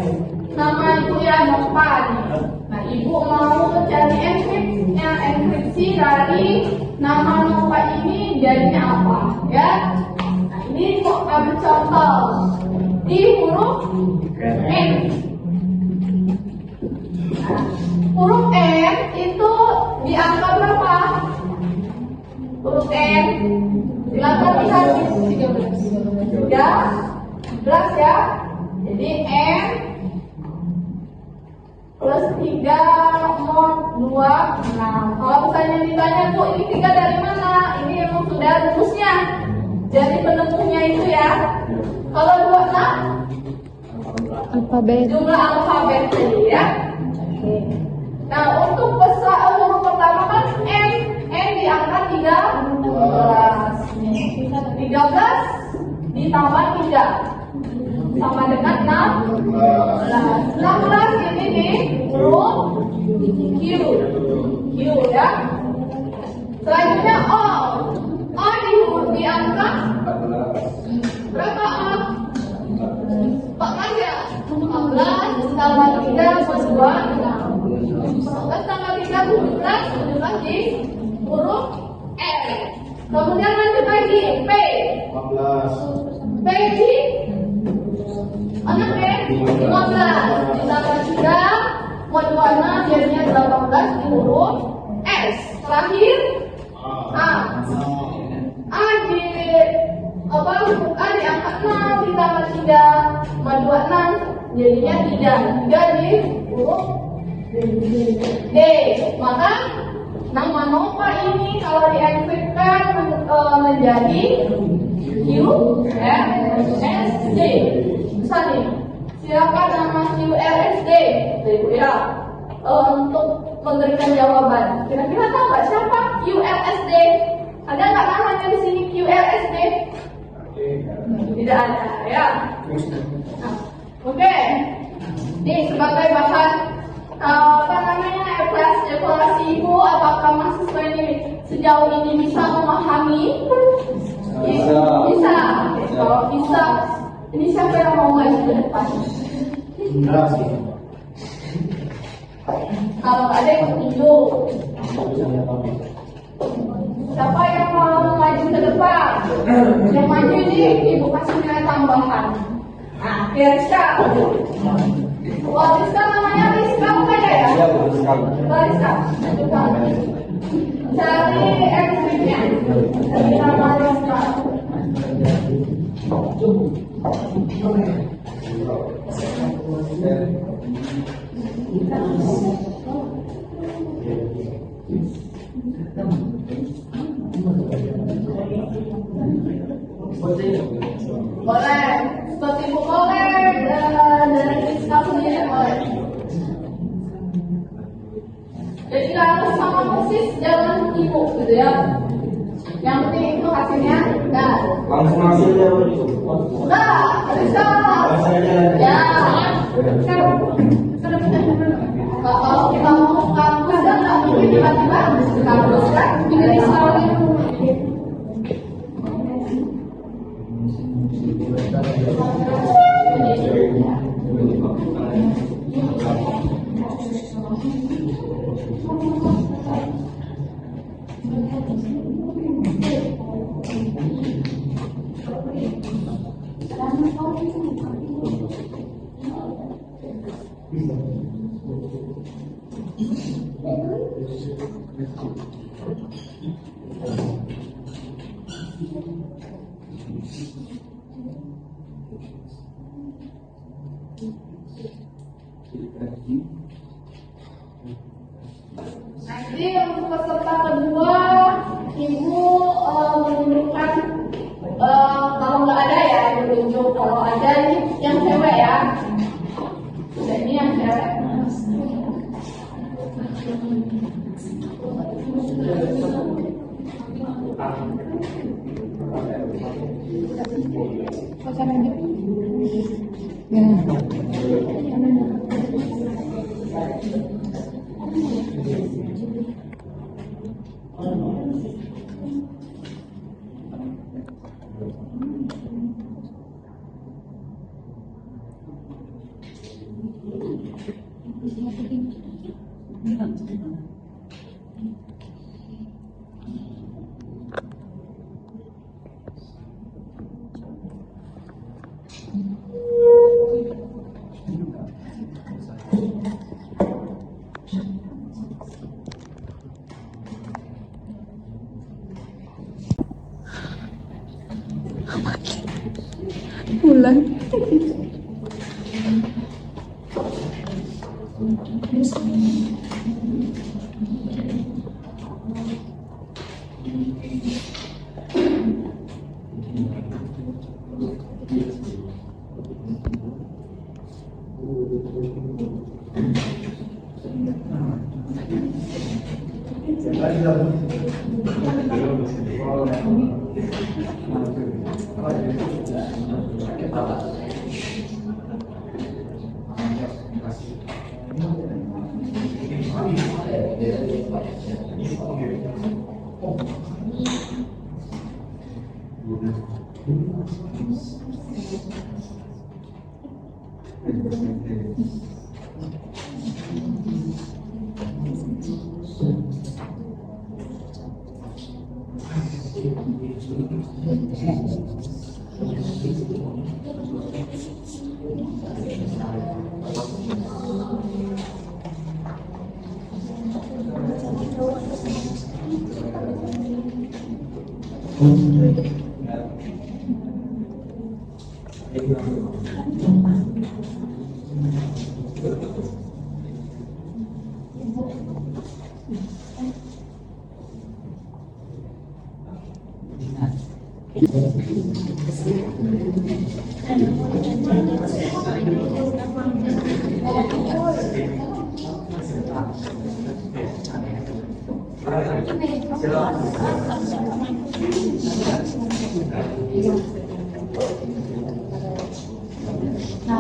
nama ibu ya Nova nih. Nah, ibu mau cari enkripsi dari nama Nova ini jadinya apa ya? Nah, ini kok ambil contoh di huruf N. Nah, huruf N itu di angka berapa? Huruf N silakan lihat 13 ya. Jadi N plus 3 mod 2. Nah, kalau misalnya ditanya tuh Jadi penemunya itu ya. Kalau 26 Alfabet. jumlah alfabet tadi ya. Nah, untuk huruf pertama kan N diangkat 13 ditambah 3 sama dengan 16 ini di huruf Q ya. Selanjutnya O diangkat berapa O? 4 ya. 14 tambah 3 berdua 14 tambah 3 17 di huruf L. Kemudian lanjut lagi P 14. P di mana P? 15 ditambah 3 mau 26 jadinya 18 di huruf S. Terakhir A di huruf A diangkat 6 ditambah 3 mau 26 jadinya 3 di huruf D. Maka nama nova ini kalau dienkripsikan menjadi Q R S D. Bisa nih, silakan nama Q R S D Ibu ya untuk memberikan jawaban. Kira-kira tahu nggak siapa Q R S D? Ada nggak namanya di sini Q R S D? Tidak ada ya. Nah, oke. Nih sebagai bahan evaluasi Ibu, apakah mahasiswa ini sejauh ini bisa memahami? Bisa. Kalau bisa, ini siapa yang mau maju ke depan? Enggak sih. Kalau ada yang tunjuk, siapa yang mau maju ke depan? Yang maju ini Ibu kasih nilai tambahan. Nah, Rizka. Wah, Rizka namanya Rizka bukan ya? Rizka. Cari ekstriknya. Cari nama Rizka. Boleh, seperti Ibu boleh dari Rizka sendiri boleh. Jadi harus sama persis jalan Ibu gitu ya. Yang penting itu hasilnya dan Langsung hasilnya enggak, Rizka. Ya, kalau kita mau kampus kan nggak mungkin tiba-tiba kampus kan pilih sekali. Nanti untuk peserta kedua, Ibu menunjukkan kalau nggak ada ya Ibu tunjuk, kalau ada yang cewek ya. Sudah ini yang cewek. Bulan. Nah,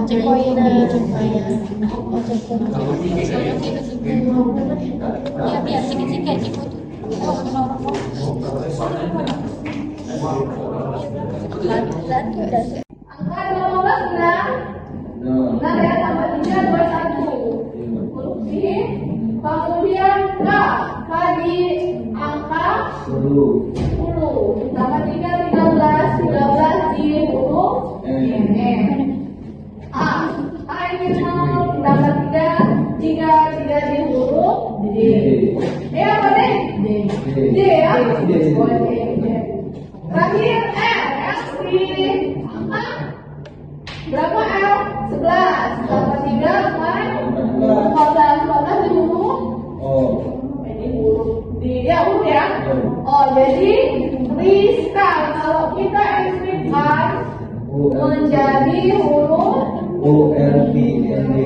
cepoin nih supaya ya biar sikit-sikit ikut. Angka 15 benar? Benar ya, tambah 3, 21. Huruf B. Kemudian K. K di angka 10. Tambah 3, 13. 13 di huruf M. A. A ini 0. Tambah 3. 3 di huruf D. D apa D? D ya? Oh, D. Terakhir F di angka berapa F? 11 tambah 3 kemarin 14 di huruf ini huruf di ya huruf ya. Oh jadi Rizka kalau kita inskripsikan menjadi huruf U L V N D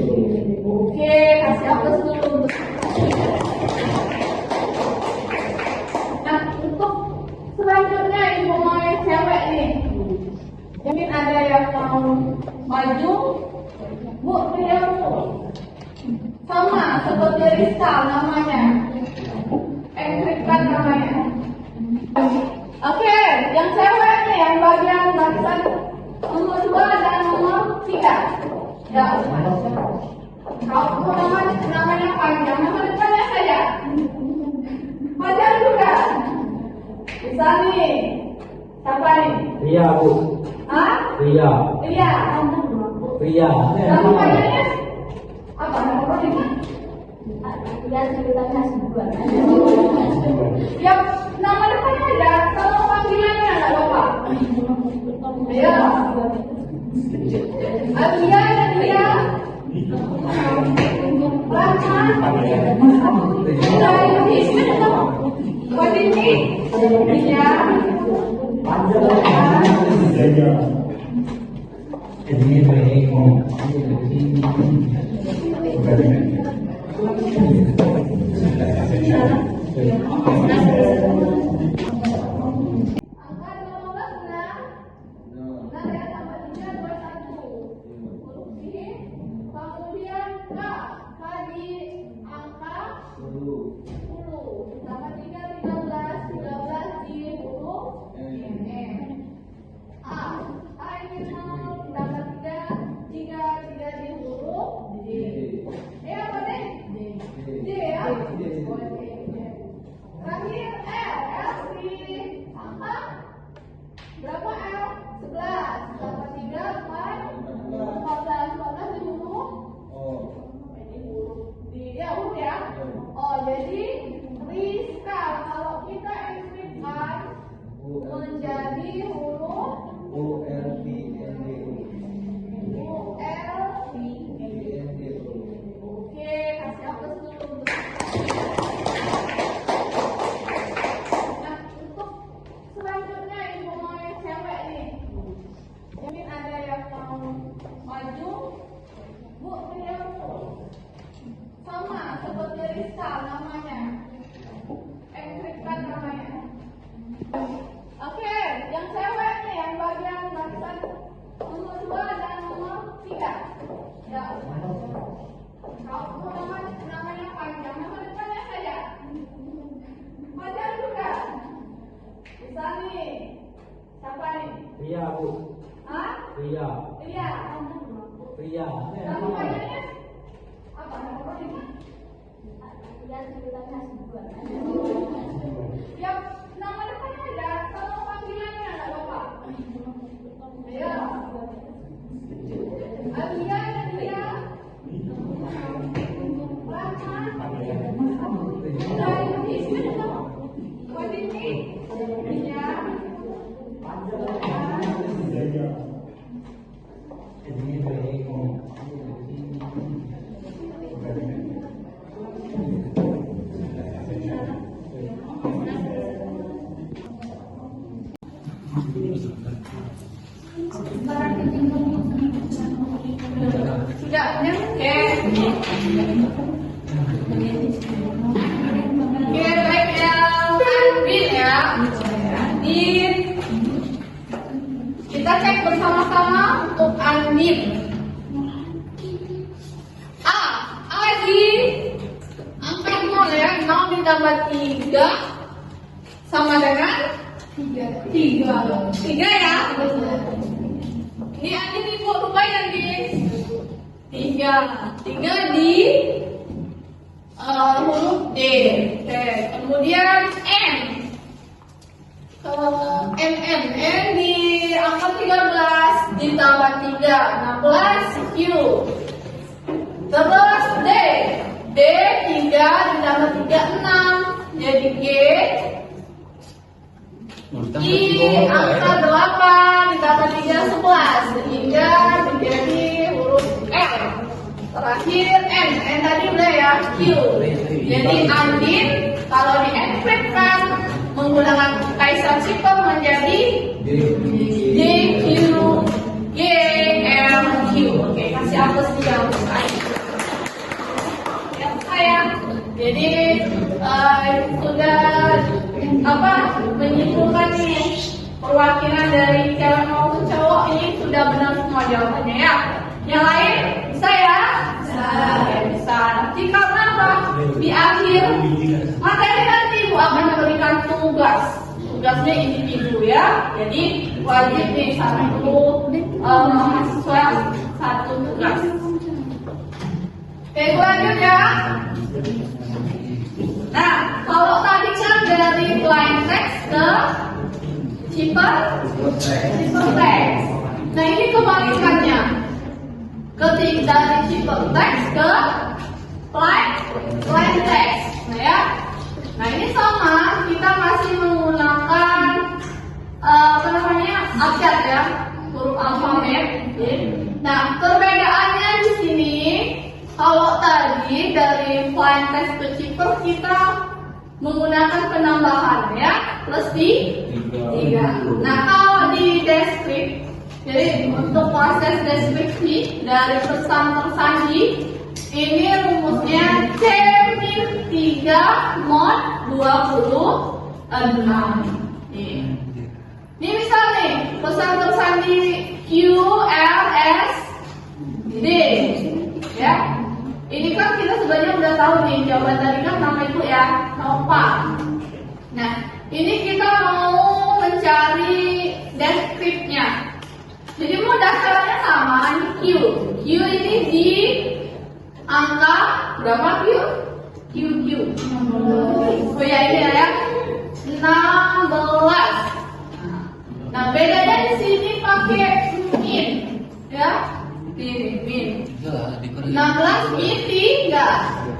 U. Oke, kasih aplaus dulu. Nah, untuk selanjutnya ibu mau yang cewek nih. Mungkin ada yang mau maju. Bu, beliau sama seperti Rizka namanya. Enkripkan namanya. Oke, yang cewek nih yang bagian barisan nomor 2 dan nomor 3. Ya, kalau namanya panjang, nama depannya saja. Panjang juga. Bisa nih. Siapa nih? Ria, Bu. Hah? Ria. Iya. Ria. Nama panjangnya? Apa nama panjangnya? Ya, nama depannya ada. Kalau panggilannya nggak apa-apa. Iya. Alia dan Lia. Kemudian K. K di angka 10. Tambah 3, 13. 13 di huruf M. A. A ini 0. Tambah 3. 3 di huruf D. kristal namanya. Enkriptan namanya. Oke, yang cewek nih, yang bagian barisan nomor 2 dan nomor 3. Ya. Kalau namanya panjang, nama depannya saja. Panjang juga. Bisa nih. Siapa nih? Pria, Bu. Hah? Pria. Iya. Pria. Nama panjangnya? Apa nama ini? Ya, nama depannya aja. Kalau panggilannya nggak apa-apa. Ayo. Alia, Alia. Sudah, oke. Oke, baik ya, Andin ya. Andin. Kita cek bersama-sama untuk Andin. Adi. Angka 0 ya, 0 ditambah 3 sama dengan 3 ya. Ini Andin ibu lupain Andin. 3 di huruf D. Kemudian N. N di angka 13 ditambah 3, 16 Q. Terus D 3 ditambah 3, 6 jadi G. I angka 8 ditambah 3, 11 sehingga menjadi huruf L. Terakhir N tadi udah ya, Q. Jadi Andin kalau dienkriptkan menggunakan Kaisar Sipel menjadi D, Q, G, L, Q. Oke, kasih hapus dia ya saya. Jadi sudah menyimpulkan nih perwakilan dari cewek maupun cowok ini sudah benar semua jawabannya ya. Yang lain bisa ya? Bisa. Jika apa? Di akhir materi nanti Ibu akan memberikan tugas. Tugasnya individu ya. Jadi wajib nih satu mahasiswa satu tugas. Oke, lanjut ya. Nah, kalau tadi kan dari plain text ke simple text. Nah, ini kebalikannya. Ketika dari simple text ke plain text. Nah ya. Nah, ini sama, kita masih menggunakan abjad ya, huruf alfabet. Nah, perbedaannya di sini kalau tadi dari plain text ke simple kita menggunakan penambahan ya, plus di 3. Nah, kalau di deskripsi, jadi untuk proses deskripsi dari pesan tersandi ini rumusnya C-3 mod 26. Ini misal nih, pesan tersandi Q, L, S, D ya. Ini kan kita sebenarnya udah tahu nih jawaban tadi kan nama itu ya, Nova. Nah, ini kita mau mencari deskripsinya. Jadi mudah, caranya sama, ini Q. Q ini di angka berapa Q? Q. Oh ya, ini ya, 16. Nah, bedanya di sini pakai min, ya, min. 16 min 3.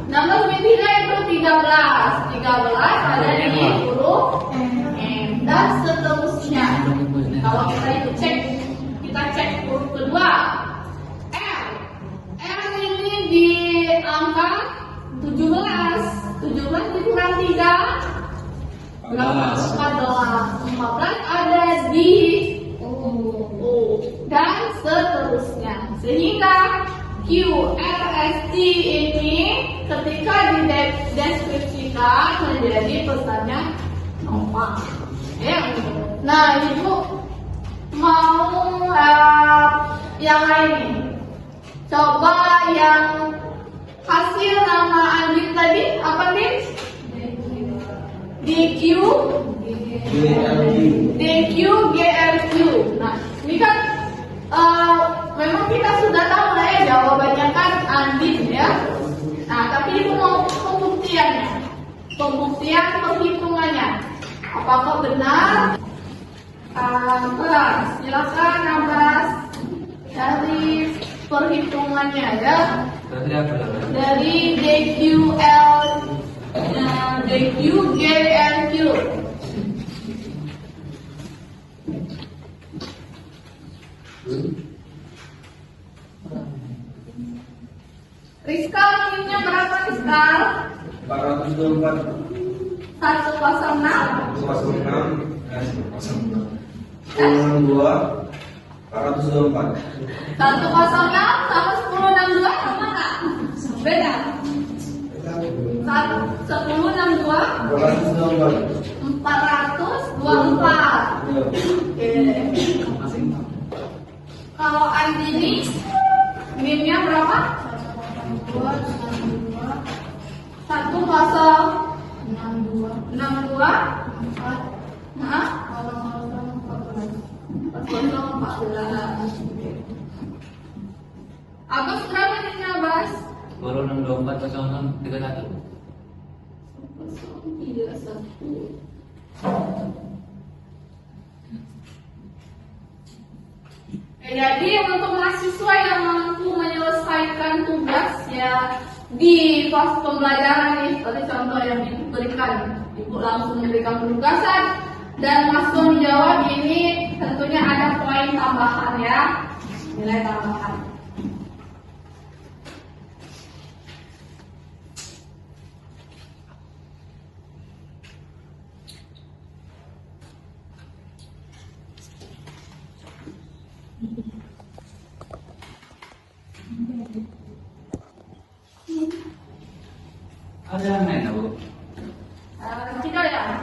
16 min 3 itu 13. 13 ada di huruf M dan seterusnya. Kalau kita itu kita cek huruf kedua. L ini di angka 17. 17 dikurang 3 berapa? 14 ada di O dan seterusnya. Sehingga Q, R, S, T ini ketika dideskripsikan menjadi pesannya nomor. Ya. Nah, Ibu mau yang lain nih. Coba yang hasil nama Andin tadi apa nih? DQ, GRQ. Nah, ini kan memang kita sudah tahu lah ya jawabannya kan Andin ya. Nah, tapi Ibu mau pembuktiannya, pembuktian perhitungannya. Apakah benar? Silakan Abbas dari perhitungannya ya. Dari DQ, GRQ. Rizka minumnya berapa Rizka? 424 106 162 424 106 sama 1062 sama nggak? Beda. 1062 424. Oke. Kalau Andini minumnya berapa? 1062 Nah, 14. Agus berapa minumnya Bas? 06240631. Jadi untuk mahasiswa yang mampu menyelesaikan tugas ya di pos pembelajaran ini seperti contoh yang diberikan, Ibu langsung memberikan penugasan dan langsung jawab, ini tentunya ada poin tambahan ya, nilai tambahan. Ada yang lain, Bu? Tidak ya?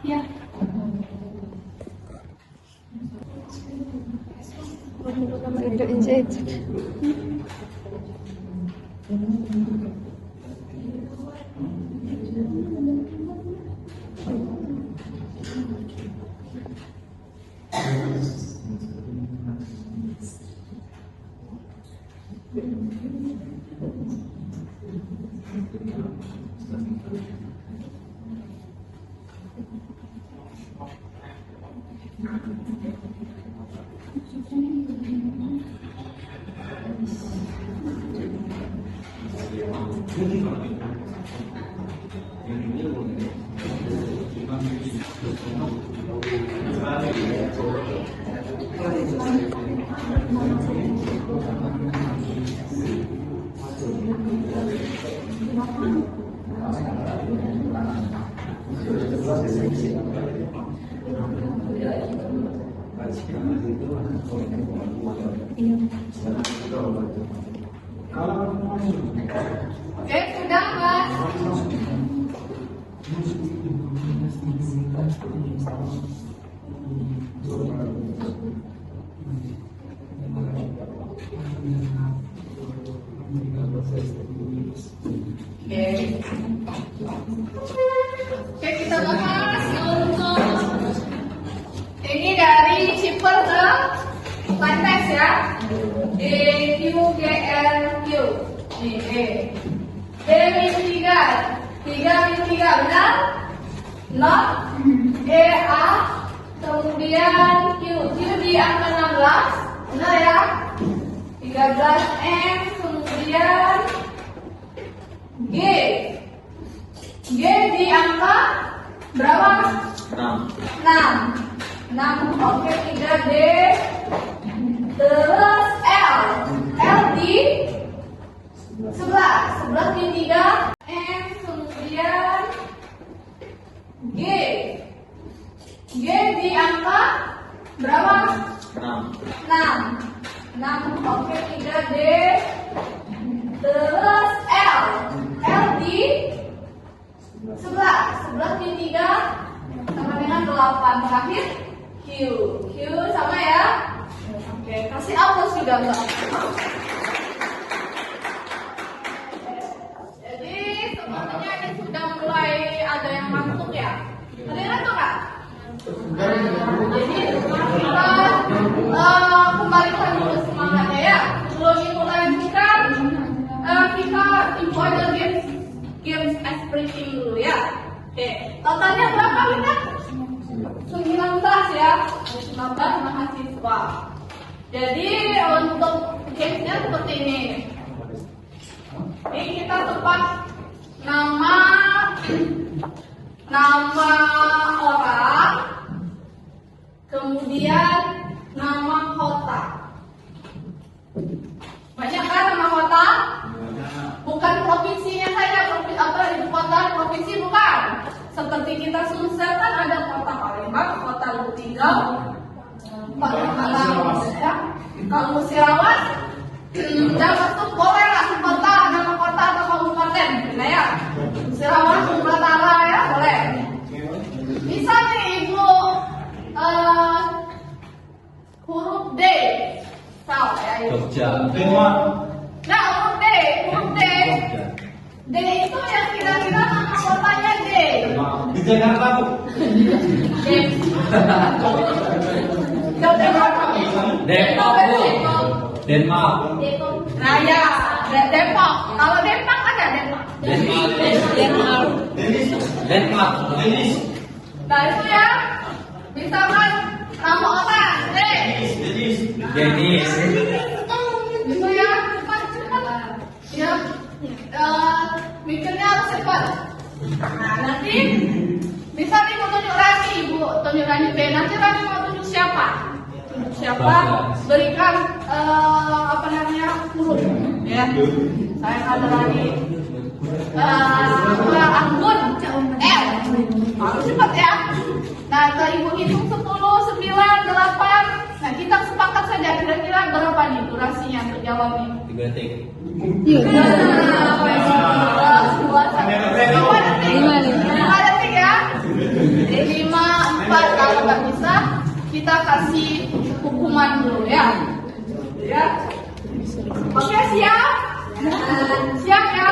Ya. Oke, sudah Mas. Oke, kita bahas untuk ini dari shipper ke konteks ya. DQGRQ. Ini D-3 benar? Not EA kemudian Q di angka 16 benar ya? 13M kemudian G di angka berapa? 6. Oke, 3D terus L di 11 di 3 G. G di angka berapa? 6. Oke, 3D. Terus L. L di 11 di 3 sama dengan 8. Terakhir Q. Q sama ya. Oke, kasih aplaus juga enggak? Jadi sebenarnya ini sudah mulai ada yang ngantuk ya. Ada yang ngantuk nggak? Jadi kita kembalikan dulu semangatnya ya. Sebelum ibu lanjutkan, kita info aja games expressing dulu ya. Oke, totalnya berapa kita? 19 ya, 19 mahasiswa. Jadi untuk gamesnya seperti ini. Ini kita tepat nama orang, kemudian nama kota. Banyak kan nama kota? Bukan provinsinya saja, provinsi apa ibu kota, provinsi bukan. Seperti kita Sumsel kan ada kota Palembang, kota Lubulingga, kalau Musirawas, udah masuk boleh lah kota, nama kota atau kabupaten, nah ya. Musirawas, Sumatera Utara ya boleh. Bisa nih ibu huruf D, salah ya ibu. Nah huruf D. D itu yang kira-kira nama kotanya D. Di Jakarta Bu. Denmark. Nah ya, Depok. Kalau Depok ada Depok. Denmark. Nah itu ya, misalkan nama orang D. Denis. Itu ya, cepat. Ya, mikirnya harus cepat. Nah nanti, bisa nih mau tunjuk Rani, Ibu tunjuk Rani B. Nanti Rani mau tunjuk siapa? Berikan huruf ya. Saya ada Rani Anggun L. Harus cepat ya. Nah ke Ibu hitung 10, 9, 8. Nah kita sepakat saja kira-kira berapa nih durasinya untuk jawabnya. 3 detik. 5 detik ya. 5, 4 kalau nggak bisa kita kasih hukuman dulu ya. Oke siap? Siap ya?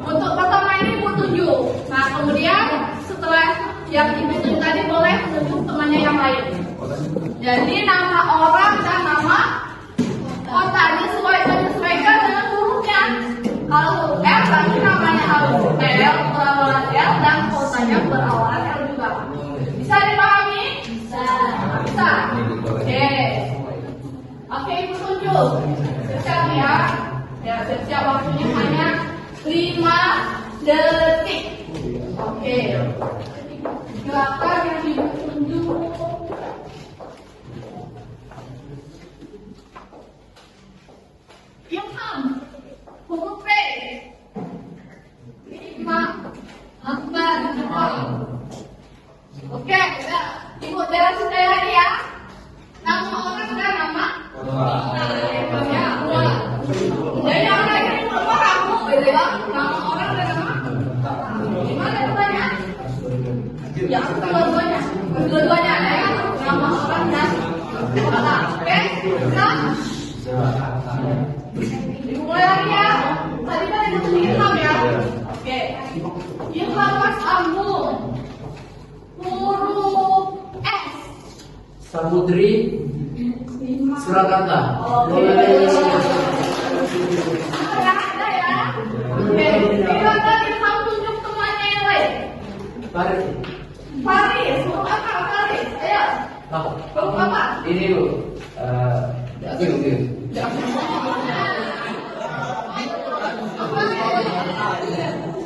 Untuk pertama ini Ibu tunjuk. Nah kemudian setelah yang Ibu tunjuk tadi boleh tunjuk temannya yang lain. Jadi nama orang dan nama kota menyesuaikan dengan hurufnya. Kalau huruf L berarti namanya harus L berawalan L dan kotanya berawalan L juga. Bisa dipahami? Bisa. Oke, Ibu tunjuk. Siap ya. Ya, siap waktunya hanya 5 detik. Oke. Silakan yang Ibu tunjuk. Ilham, huruf P. 5, 4. Oke, Ibu jelasin saya lagi ya. Nama orang dan nama ya, jadi orang ini kamu beda ya. Nama orang dan nama gimana katanya? Ya, dua-duanya ada ya. Nama orang dan kota. Oke, nah dimulai lagi ya. Tadi kan itu Ilham ya. Oke, Ilham Mas Ambung. Huruf S. Samudri Surakarta. Ada ya. Oke, silakan Ilham tunjuk temannya yang lain. Faris, huruf apa Faris? Ayo. Huruf apa? Ini Bu.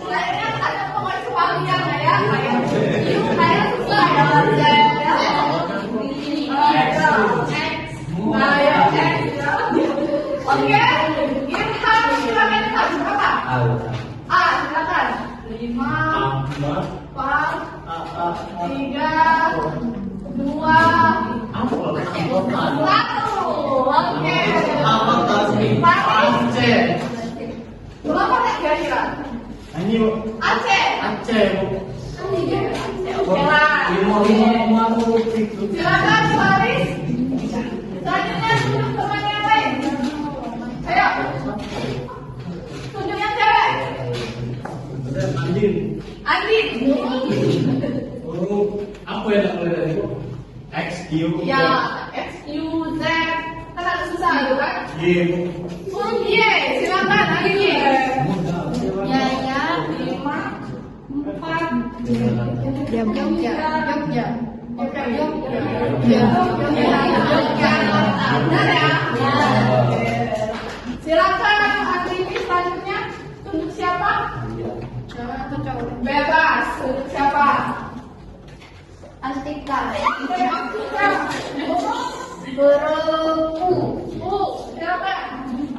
Kayaknya ada pemain kepalian ya. Kayak susah ya. Oke, Ilham silakan berapa? A silakan. 5, 4, Oke. Berapa nih kira-kira? Ini Bu. Aceh. Aceh Bu. Oke lah. Silakan Faris. Selanjutnya tunjuk teman yang lain. Ayo. Tunjuk yang cewek. Andin. Apa ya namanya? XQ. Ya, XUZ. Kan agak susah itu kan? Y. Huruf Y. Silakan Andin. Yaya. 5, 4. Jogja. Silakan aktivis selanjutnya. Tunjuk siapa? Bebas. Tunjuk siapa? Astika. Huruf U. Silakan.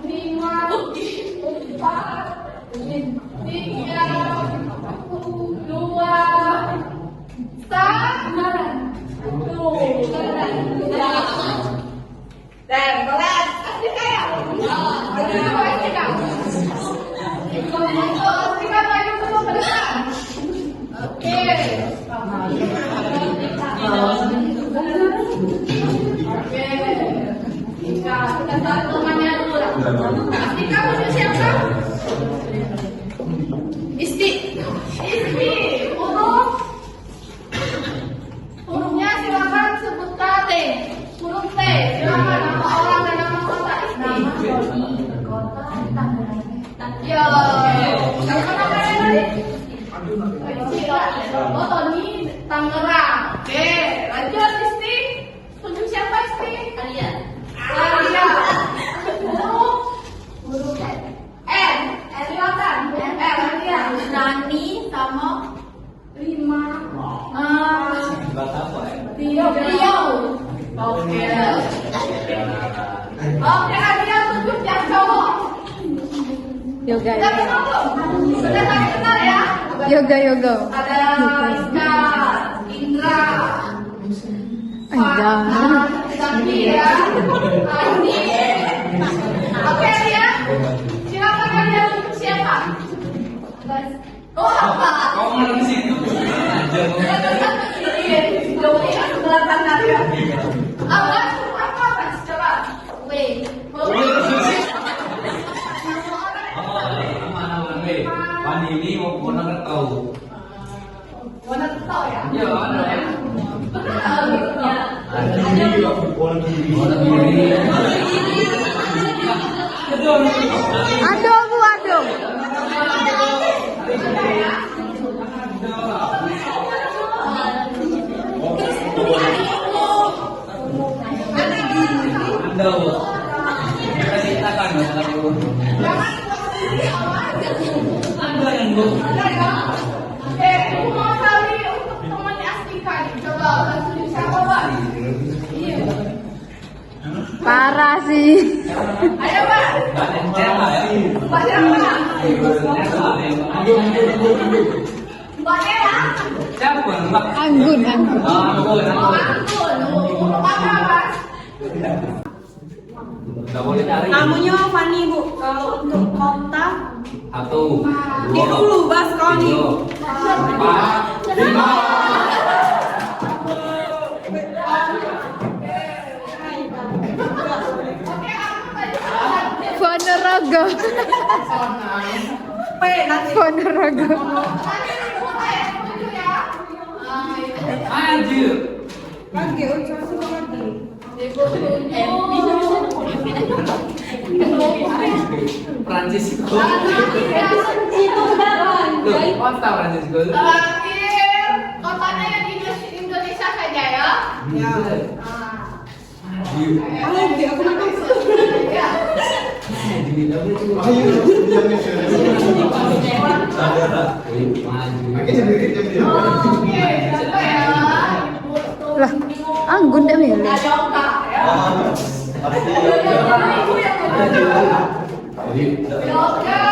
5, 4, 3, 2, 1. Dan kelas Astika ya? Astika Astika. Astika maju dulu ke depan. Oke. Oke. Astika, kita tarik temannya dulu lah. Astika punya siapa? Isti. Hurufnya silakan sebutkan T. Huruf T. Silakan nama orang dan nama kota Isti. Ya. Siapa namanya tadi? Oh, Tony Tangerang. Oke, lanjut Isti. Tunjuk siapa Isti? Alia. Huruf N. Silakan. Alia. Nani sama 5. Rio. Oke. Oke, Alia tunjuk yang cowok. Yoga. Sudah kenal belum? Sudah saling kenal ya? Yoga. Ada Rizka, Indra, Ada. Zaki ya, Andi. Oke Alia, silakan Alia tunjuk siapa? Oh apa? Kau mau di situ? Belakang Alia. Apa? Coba. W. Pani ini mau pernah tahu? Warna tahu ya? Ya ada ya. Ini juga bola kiri. Aduh. Anda Bu. Kita ceritakan lalu. Anda yang Bu. Aku mau cari untuk temannya Astika nih. Coba tunjuk siapa Pak? Iya. Parah sih. Ayo Pak. Pak siapa? Mbak Nela. Siapa Mbak? Anggun. Oh, Anggun. Umur apa Mas? Tidak boleh cari. Namanya Fani Bu. Kalau untuk kota Satu, di dulu Bas Koni. empat, lima. Ponorogo. Ponorogo. Maju. Lagi ucap suka lagi. Francisco. Itu beneran. Loh, kota Francisco. Terakhir, kotanya yang di Indonesia saja ya. Ya. Maju. Lagi aku nak. Ya. Ayo, jangan Oke, siapa ya? Lah, Anggun dah milih. Ada Oka ya. Yoga,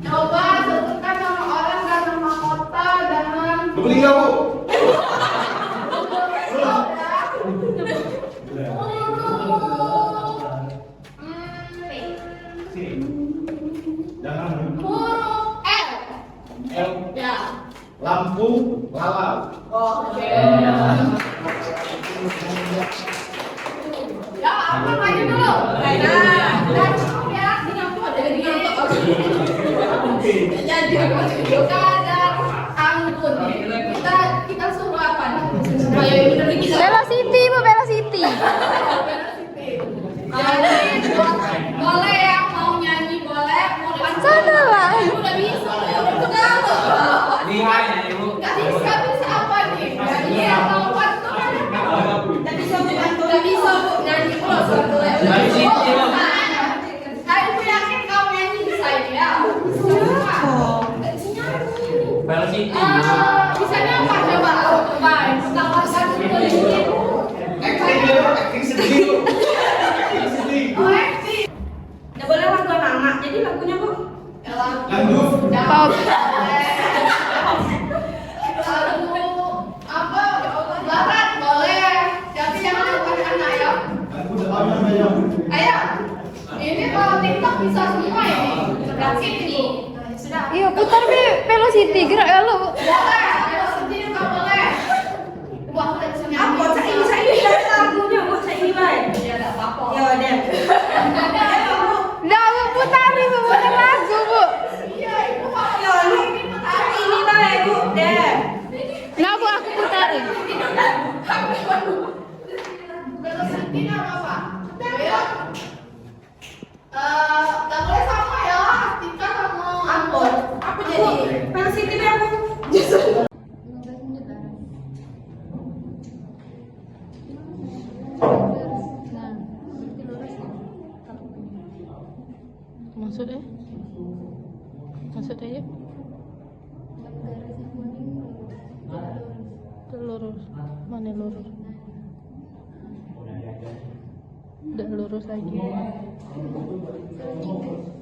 coba sebutkan nama orang dan nama kota dengan Beli nggak Bu? lampu lalau. Oke. Ya, apa maju dulu? Nah, cukup ya. Ini aku ada lagi. Jadi kadar anggun. Kita suruh apa nih? Supaya bener kita. Bella City, Bu, Bella City. Jadi boleh yang mau nyanyi boleh, mau Sana lah. udah bisa, udah Lihat ya, Bu. nggak bisa apa nih? Nyanyi yang mau waktu kan? Nggak bisa Bu nyanyi terus satu ya. Dari sini, Bu. Saya tuh yakin kau nyanyi bisa ini ya. Bisa. Bella City. Bisanya apa coba? Coba, tawarkan sedikit. Acting sedih. Oh, acting. Nggak boleh lagu anak-anak, jadi lagunya Bu. Lagu. Pop. Lagu apa? Barat boleh. Tapi jangan bukan anak ya. Lagu depan namanya. Ayo. Ini kalau TikTok bisa semua ini. Sebelah sini. Sudah. Iya, putar Bella City, gerak ya lu. Boleh. Ayo sendiri nggak boleh. Wah, udah bisa nyanyi. Apa saya ini dari lagunya Bu, saya ini baik. Ya nggak apa-apa. Ya deh. Udah, Bu, putar lagu, Bu. Iya, itu Pak. Ya lu ini baik Bu, deh. Nah, Bu, aku putarin. Bella City apa? Ayo. Nggak boleh sama ya. Tika sama Ambon. Aku jadi. Pensi TV aku. Maksudnya? Maksudnya ya? Lurus. Mana lurus? Udah lurus lagi.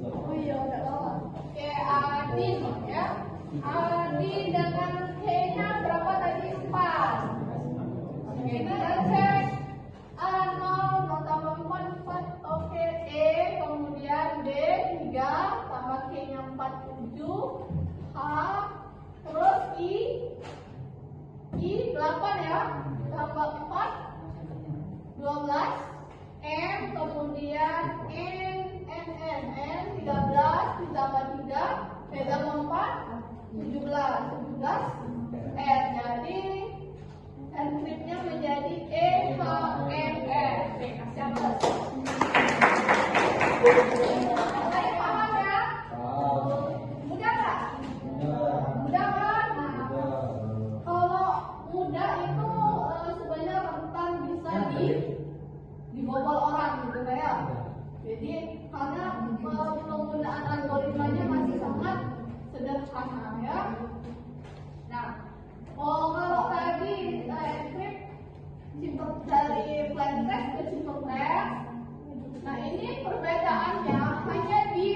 Oh iya, udah bawa. Oke, Adin ya. Adin dengan K-nya berapa tadi? 4. Oke, kita cek. 0 tambah 4, 4. Oke, E. Kemudian D, 3. Tambah K-nya 4, 7. H. Terus I. I, 8 ya. Tambah 4, 12. M, kemudian N, 13 ditambah 3, tambah 4, 17, R. Jadi enkriptnya menjadi EHMR. Siapa? Saya paham ya? Mudah nggak? Mudah kan? Nah, kalau mudah itu sebenarnya rentan bisa dibobol orang gitu ya. Jadi karena penggunaan algoritmanya masih sangat sederhana ya. Nah, kalau tadi encrypt simple dari plain text ke simple text. Nah, ini perbedaannya hanya di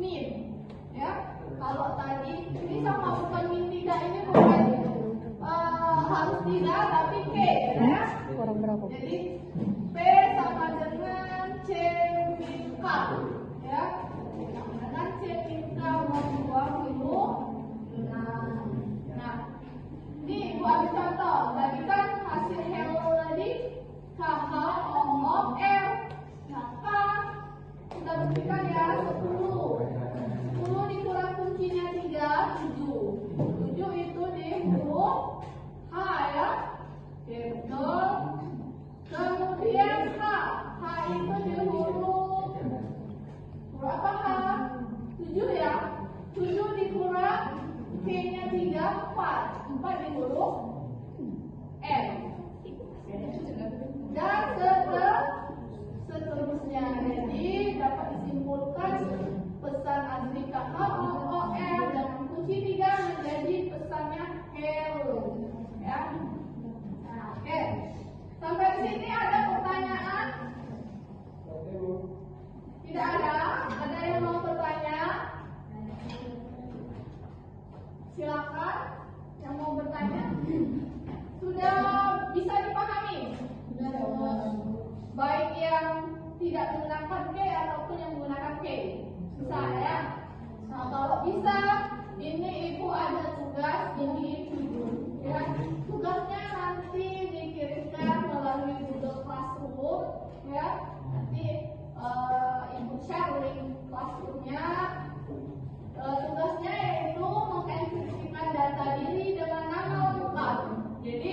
min ya. Kalau tadi ini sama bukan min 3 ini bukan harus 3 tapi K ya. Kurang berapa? Jadi P sama dengan C min K ya. Dengan C min K mau dibuang dulu. Nah, ini Ibu ambil contoh. Tadi kan hasil hello tadi KH O L. Nah, K kita buktikan ya 10. 10 dikurang kuncinya 3, 7. 7 itu di huruf H ya. Gitu. Kemudian H. H itu di huruf apa H? 7 ya. 7 dikurang K-nya 3, 4. 4 di huruf N. Dan seterusnya. Jadi dapat disimpulkan pesan asli KHOOL dengan kunci 3 menjadi pesannya hello. Ya. Nah, oke. Sampai di sini ada pertanyaan? Tidak ada? Ada yang mau bertanya? Silakan yang mau bertanya. Sudah bisa dipahami? Sudah. Ya, tugasnya nanti dikirimkan melalui Google Classroom, ya. Nanti ibu share link classroomnya. Tugasnya yaitu mengenkripsikan data diri dengan nama lengkap. Jadi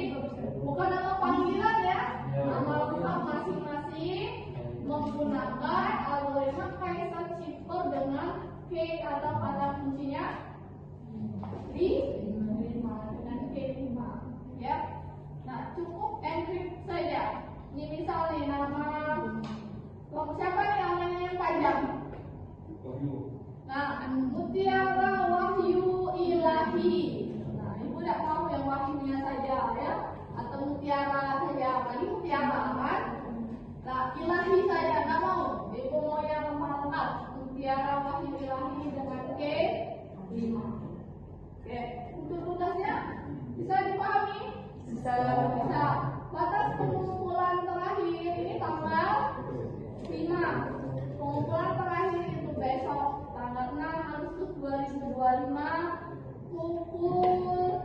bukan nama panggilan ya, nama lengkap masing-masing menggunakan algoritma Kaiser Shifter dengan key atau kata kuncinya di 5 dengan key 5 ya. Nah, cukup encrypt saja. Ini misalnya nama siapa nih namanya yang panjang? Nah, Mutiara Wahyu Ilahi. Nah, ibu tidak mau yang wahyunya saja ya, atau mutiara saja. Tadi mutiara kan? Nah, ilahi saja nggak mau. Ibu mau yang lengkap. Mutiara Wahyu Ilahi dengan K 5. Oke, untuk tugasnya bisa dipahami? Bisa. Batas pengumpulan terakhir ini tanggal 5. Pengumpulan terakhir itu besok tanggal 6 Agustus 2025 pukul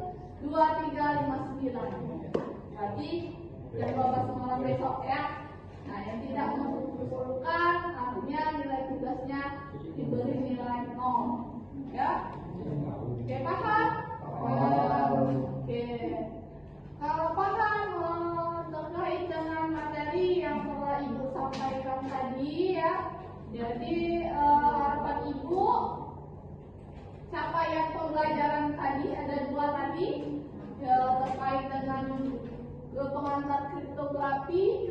23.59. Jadi jam 12 malam besok ya. Nah, yang tidak mengumpulkan artinya nilai tugasnya diberi nilai 0. Ya. Oke, paham? Oke. Kalau paham terkait dengan materi yang telah ibu sampaikan tadi ya, jadi harapan ibu capaian pembelajaran tadi ada 2 tadi ya, terkait dengan pengantar kriptografi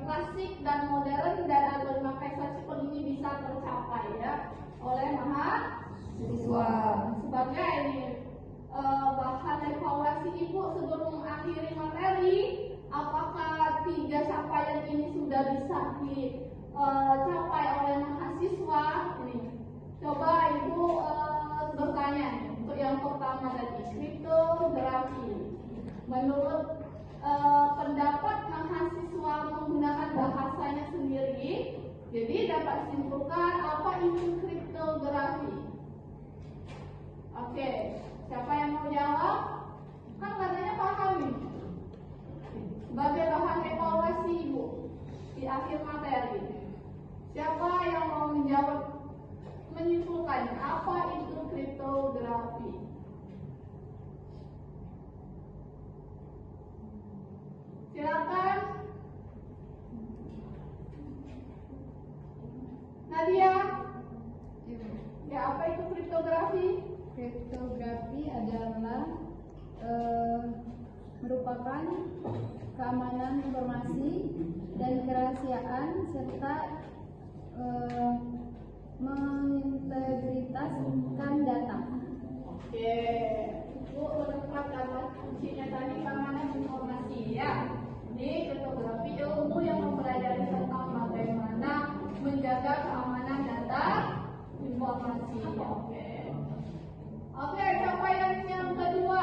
klasik dan modern dan algoritma Kaiser Shifter ini bisa tercapai ya oleh mahasiswa. Sebagai ini bahan evaluasi ibu sebelum mengakhiri materi, apakah 3 capaian ini sudah bisa dicapai oleh mahasiswa? Ini coba ibu bertanya untuk yang pertama tadi kriptografi. Menurut pendapat mahasiswa menggunakan bahasanya sendiri, jadi dapat disimpulkan apa itu kriptografi. Oke, siapa yang mau jawab? Kan katanya paham nih. Sebagai bahan evaluasi ibu di akhir materi, siapa yang mau menjawab, menyimpulkan apa itu kriptografi? Silakan. Nadia. Ya, apa itu kriptografi? Kriptografi adalah merupakan keamanan informasi dan kerahasiaan serta mengintegritaskan data. Oke, ibu menemukan kata kuncinya tadi keamanan informasi ya. Ini kriptografi ilmu yang mempelajari tentang bagaimana menjaga keamanan data informasi. Oke, capaian yang kedua,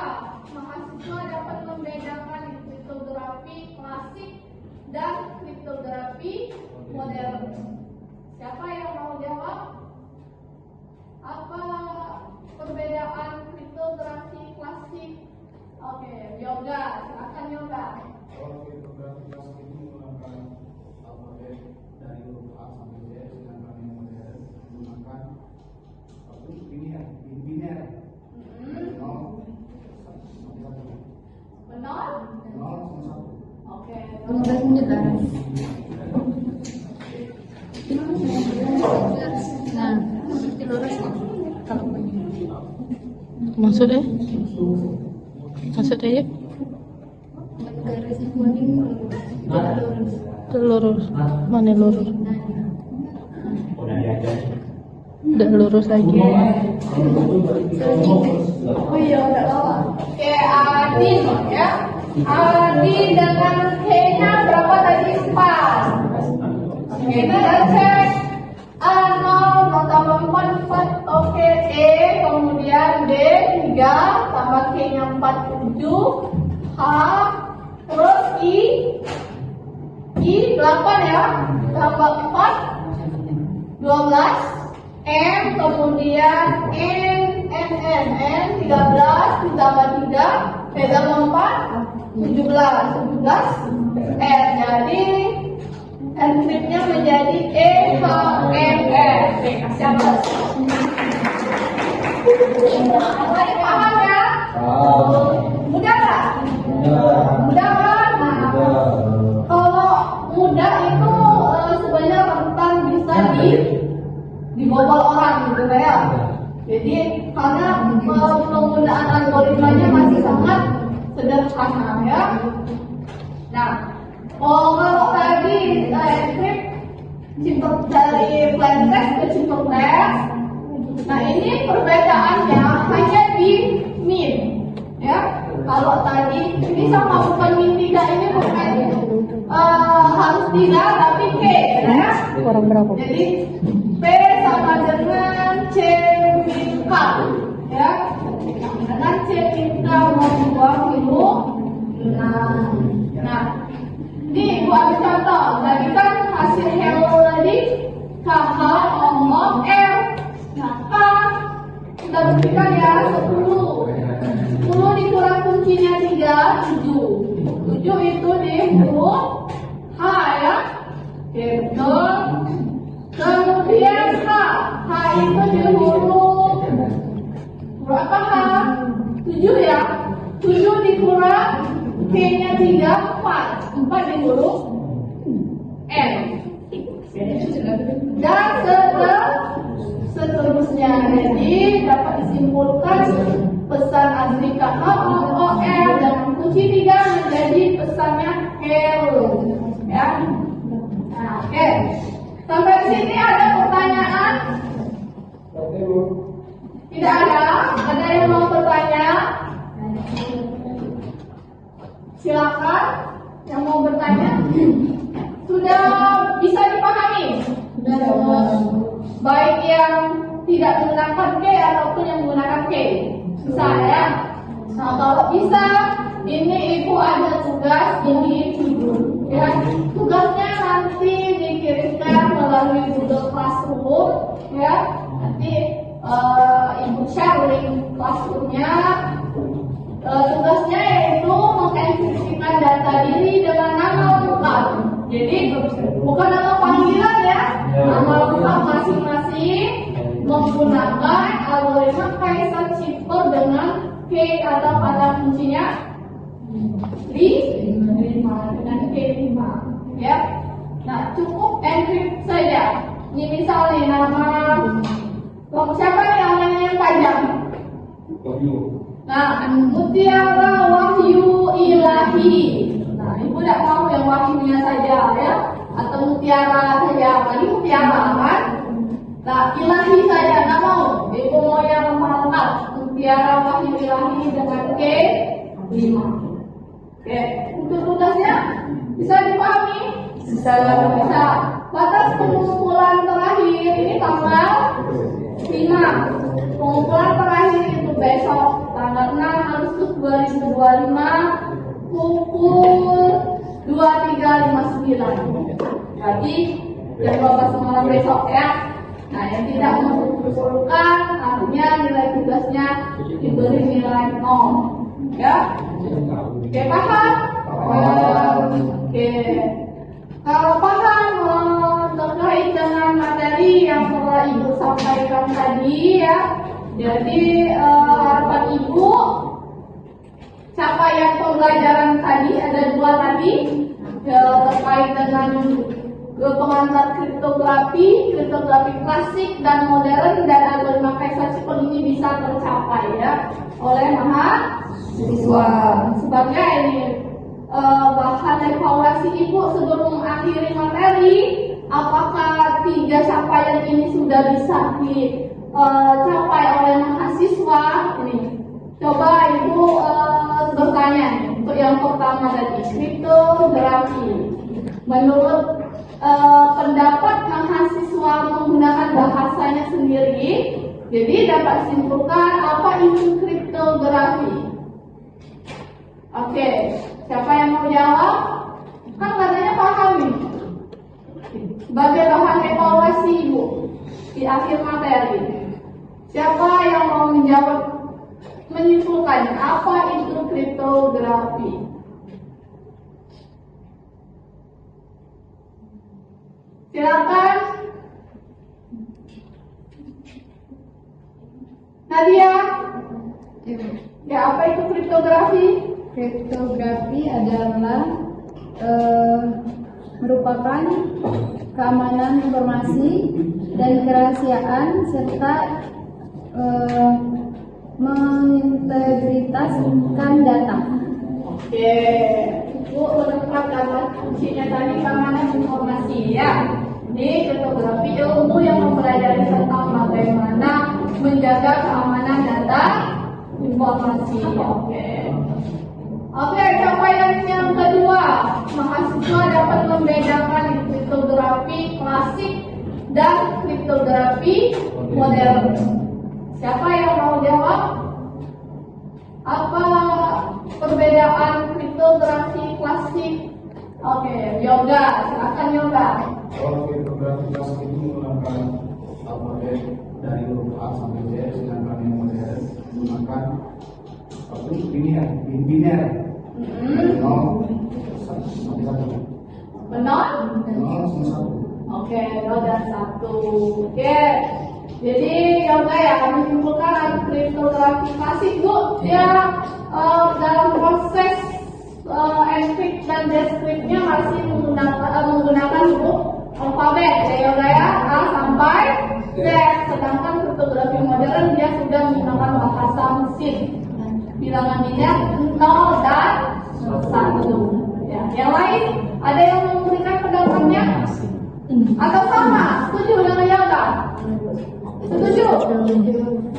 mahasiswa dapat membedakan kriptografi klasik dan kriptografi modern. Siapa yang mau jawab? Apa perbedaan kriptografi klasik? Oke, Yoga, silakan Yoga. Kalau kriptografi klasik ini menggunakan alfabet dari huruf A sampai Z, sedangkan yang modern menggunakan biner. Benar? 0 sama 1. Oke. 15 menit lah. Nah, lurus kalau Maksudnya ya? garisnya kuning Lurus. Mana lurus? Udah lurus lagi. Oh iya, udah lama. Oke, Adi ya. Adi dengan K-nya berapa tadi? 4. Kita cek A0 tambah 4. Oke, E kemudian D 3 tambah K-nya 4 7. H terus I 8 ya, tambah 4 12. M kemudian N 13 ditambah 3 R. Jadi enkriptnya menjadi EHMR. Siapa? Tadi paham ya? Mudah nggak? Mudah kan? Nah, kalau mudah itu sebenarnya rentan bisa dibobol orang gitu ya. Jadi karena penggunaan algoritmanya masih sangat sederhana ya. Nah, kalau tadi encrypt dari plain text ke simple text, nah ini perbedaannya hanya di min ya. Kalau tadi ini sama bukan min 3 ini bukan harus 3 tapi K ya. Kurang berapa? Jadi P sama dengan C min K ya. Dengan C min K mau dulu. Nah, ini Ibu ambil contoh. Tadi kan hasil hello tadi KH omong R. Nah, K kita buktikan ya 10 dikurang kuncinya 3, 7 itu di huruf H ya. Gitu. Kemudian H itu di huruf berapa H? 7 ya. 7 dikurang K-nya 3, 4 di huruf N. Dan seterusnya. Jadi dapat disimpulkan pesan asli KHOR dengan kunci 3 menjadi pesannya hello ya. Nah, oke. Sampai sini ada pertanyaan? Tidak ada? Ada yang mau bertanya? Silakan yang mau bertanya. Sudah bisa dipahami? Baik yang tidak menggunakan K ataupun yang menggunakan K. Bisa ya? Nah, kalau bisa, ini Ibu ada tugas ini dulu ya. Tugasnya nanti dikirimkan melalui Google Classroom ya. Nanti Ibu share link Classroom-nya. Tugasnya yaitu mengenkripsikan data diri dengan nama lengkap. Jadi bukan nama panggilan ya, nama lengkap masing-masing menggunakan algoritma Kaiser Shifter dengan K atau kata kuncinya 5 dengan K5 ya. Nah, cukup encrypt saja. Ini misalnya nama siapa nih namanya yang panjang? Nah, Mutiara Wahyu Ilahi. Nah, Ibu tidak mau yang wahyunya saja ya, atau mutiara saja. Tadi mutiara kan? Nah, Ilahi saja tidak mau. Ibu mau yang lengkap. Mutiara Wahyu Ilahi dengan K5. Oke, untuk tugasnya bisa dipahami? Bisa. Batas pengumpulan terakhir ini tanggal 5. Pengumpulan terakhir itu besok tanggal 6 Agustus 2025 pukul 23.59. Jadi jam 12 malam besok ya. Nah, yang tidak mengumpulkan artinya nilai tugasnya diberi nilai 0 ya. Oke, paham? Oke. Kalau paham terkait dengan materi yang telah Ibu sampaikan tadi ya, jadi harapan Ibu capaian pembelajaran tadi ada 2 tadi terkait dengan pengantar kriptografi klasik dan modern dan algoritma Kaiser Shifter ini bisa tercapai ya oleh mahasiswa. Sebagai ini bahan evaluasi Ibu sebelum mengakhiri materi, apakah 3 capaian ini sudah bisa dicapai oleh mahasiswa? Ini coba Ibu bertanya untuk yang pertama tadi, kriptografi. Menurut pendapat mahasiswa menggunakan bahasanya sendiri, jadi dapat disimpulkan apa itu kriptografi. Oke, siapa yang mau jawab? Kan katanya paham nih. Sebagai bahan evaluasi Ibu di akhir materi, siapa yang mau menjawab, menyimpulkan apa itu kripto Silakan. Nadia. Ya, apa itu kriptografi? Kriptografi adalah merupakan keamanan informasi dan kerahasiaan serta mengintegritaskan data. Oke, Bu menemukan kata kuncinya tadi keamanan informasi ya. Ini kriptografi ilmu yang mempelajari tentang bagaimana menjaga keamanan data informasi. Oke, capaian yang kedua, mahasiswa dapat membedakan kriptografi klasik dan kriptografi modern. Siapa yang mau jawab? Apa perbedaan kriptografi klasik? Oke, Yoga, silakan Yoga. Kalau kriptografi klasik itu menggunakan alfabet dari huruf A sampai Z, sedangkan yang modern menggunakan biner. Nol sampai satu. Benar? Nol sampai satu. Oke, 0 dan 1. Oke. Jadi Yoga ya menyimpulkan kriptografi klasik Bu, dia dalam proses encrypt dan decryptnya masih menggunakan huruf alfabet ya Yoga ya, A sampai Z. Sedangkan kriptografi modern dia sudah menggunakan bahasa mesin. Bilangan biner 0 dan 1. Ya. Yang lain ada yang memberikan pendapatnya? Atau sama? Setuju dengan Yoga? Setuju?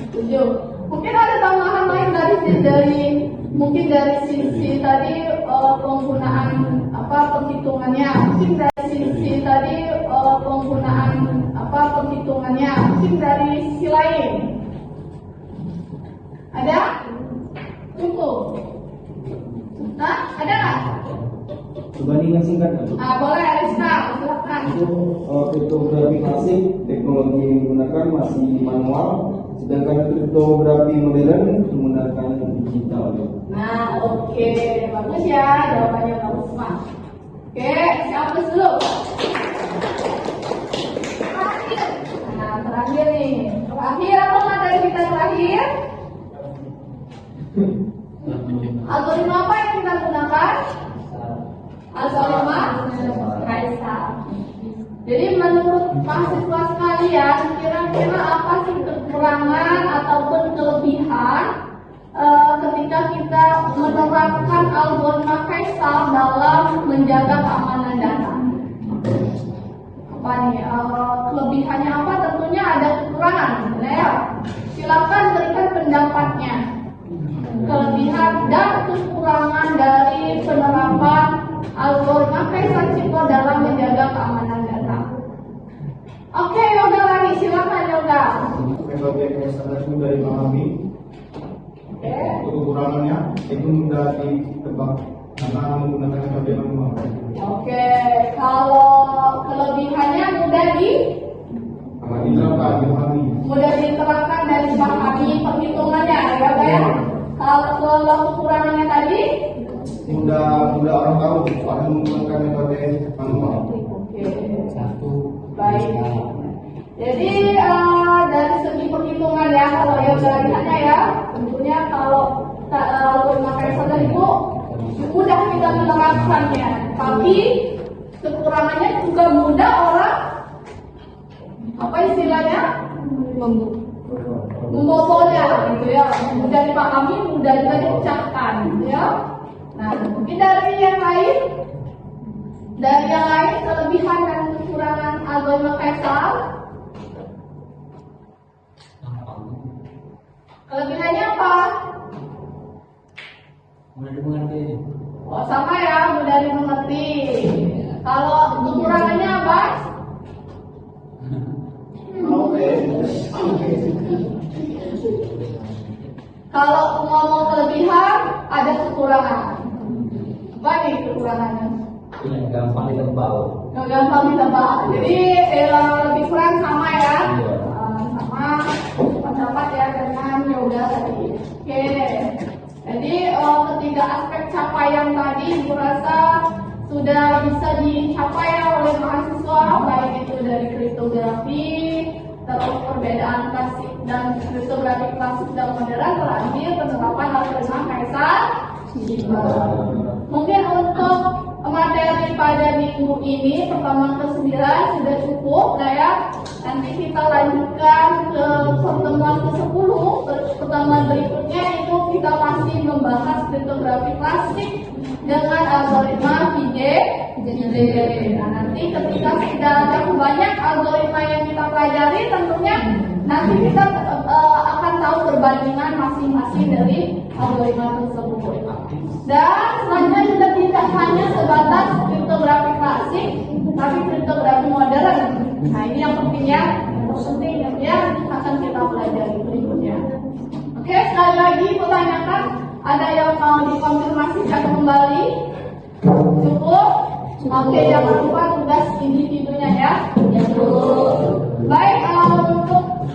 Setuju. Mungkin ada tambahan lain mungkin dari sisi tadi penggunaan perhitungannya. Mungkin dari sisi tadi penggunaan perhitungannya. Mungkin dari sisi lain. Ada? Cukup. Nah, ada nggak? Perbandingan singkat. Boleh Rizka, silakan. Itu kriptografi klasik teknologi yang digunakan masih manual, sedangkan kriptografi modern menggunakan digital. Nah, oke, bagus ya, jawabannya bagus Pak. Oke, siapa dulu? Terakhir. Nah, terakhir nih. Terakhir apa materi kita terakhir? Algoritma apa yang kita gunakan? Algoritma Kaisar. Jadi menurut mahasiswa sekalian, kira-kira apa sih kekurangan ataupun kelebihan ketika kita menerapkan algoritma Kaisar dalam menjaga keamanan data? Apa nih? Kelebihannya apa? Tentunya ada kekurangan, ya. Silakan berikan pendapatnya. Kelebihan dan kekurangan dari penerapan algoritma Kaisar Chico dalam menjaga keamanan data. Oke, Yoga lagi, silakan Yoga. Metode Kaisar itu mudah dipahami. Untuk kekurangannya itu mudah ditebak karena menggunakan metode manual. Oke, kalau kelebihannya mudah diterapkan dan dipahami perhitungannya, ya kan? Kalau kekurangannya tadi? Mudah orang tahu orang menggunakan metode manual. Oke. Baik. Jadi dari segi perhitungan ya, kalau yang lihatnya ya, tentunya kalau algoritma Kaisar itu mudah kita menerapkannya, tapi kekurangannya juga mudah orang apa istilahnya membobolnya gitu ya, mudah dipahami, mudah juga diucapkan gitu ya. Nah, mungkin dari yang lain kelebihan dan kekurangan algoritma Kaisar. Kelebihannya apa? Mudah dimengerti. Oh, sama ya, mudah dimengerti. Kalau kekurangannya apa? Kalau ngomong kelebihan, ada kekurangan. Apa nih kekurangannya? Ini gampang ditebak. Nggak gampang ditebak. Jadi lebih kurang sama ya. Sama pendapat ya dengan Yoga tadi. Oke. Jadi ketiga aspek capaian tadi, aku rasa sudah bisa dicapai oleh mahasiswa, baik itu dari kriptografi, terus perbedaan klasik dan kriptografi klasik dan modern, terakhir penerapan algoritma Kaisar Ciba. Mungkin untuk materi pada minggu ini pertemuan ke-9 sudah cukup ya. Nanti kita lanjutkan ke pertemuan ke-10. Pertemuan berikutnya itu kita masih membahas kriptografi klasik dengan algoritma VJ. Nah, nanti ketika sudah cukup banyak algoritma yang kita pelajari, tentunya nanti kita akan tahu perbandingan masing-masing dari algoritma tersebut. Dan selanjutnya juga tidak hanya sebatas kriptografi klasik, tapi kriptografi modern. Nah, ini yang pentingnya, yang akan kita pelajari berikutnya. Oke, sekali lagi pertanyakan, ada yang mau dikonfirmasikan kembali? Cukup? Oke, jangan lupa tugas individunya ya. Baik, untuk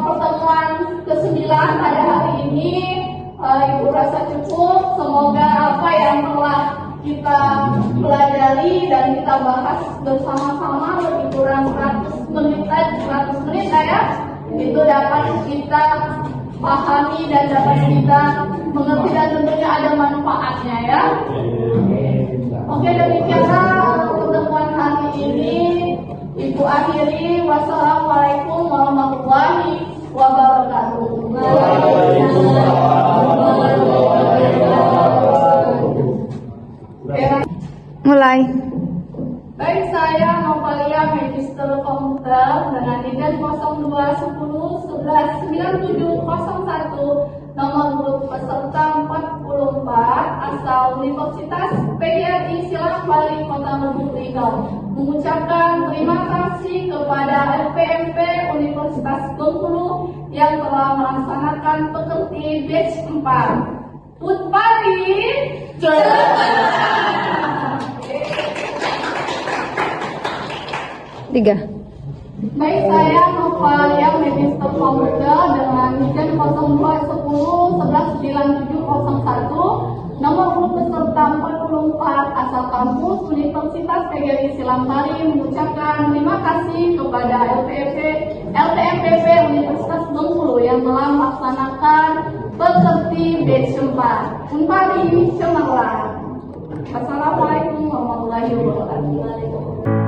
pertemuan ke-9 pada hari ini, Ibu rasa cukup. Semoga apa yang telah kita pelajari dan kita bahas bersama-sama lebih kurang 100 menit ya, itu dapat kita pahami dan dapat kita mengerti dan tentunya ada manfaatnya ya. Oke, demikianlah pertemuan hari ini. Ibu akhiri, wassalamualaikum warahmatullahi wabarakatuh. Mulai. Baik, saya Novalia Magister Komputer dengan NIDAN 0210119701, nomor grup peserta 44, asal Universitas PGRI Silang Bali Kota Lubuk Linggau, mengucapkan terima kasih kepada LPMP Universitas Bengkulu yang telah melaksanakan pekerti batch 4. Putpari Tiga. Baik, saya Novalia Magister Komputer dengan NIDAN 0210119701, nomor grup peserta 44, asal kampus Universitas PGRI Silang Bali, mengucapkan terima kasih kepada LPMPP Universitas Bengkulu yang telah melaksanakan pekerti batch 4. Unpari cemerlang. Wassalamualaikum warahmatullahi wabarakatuh.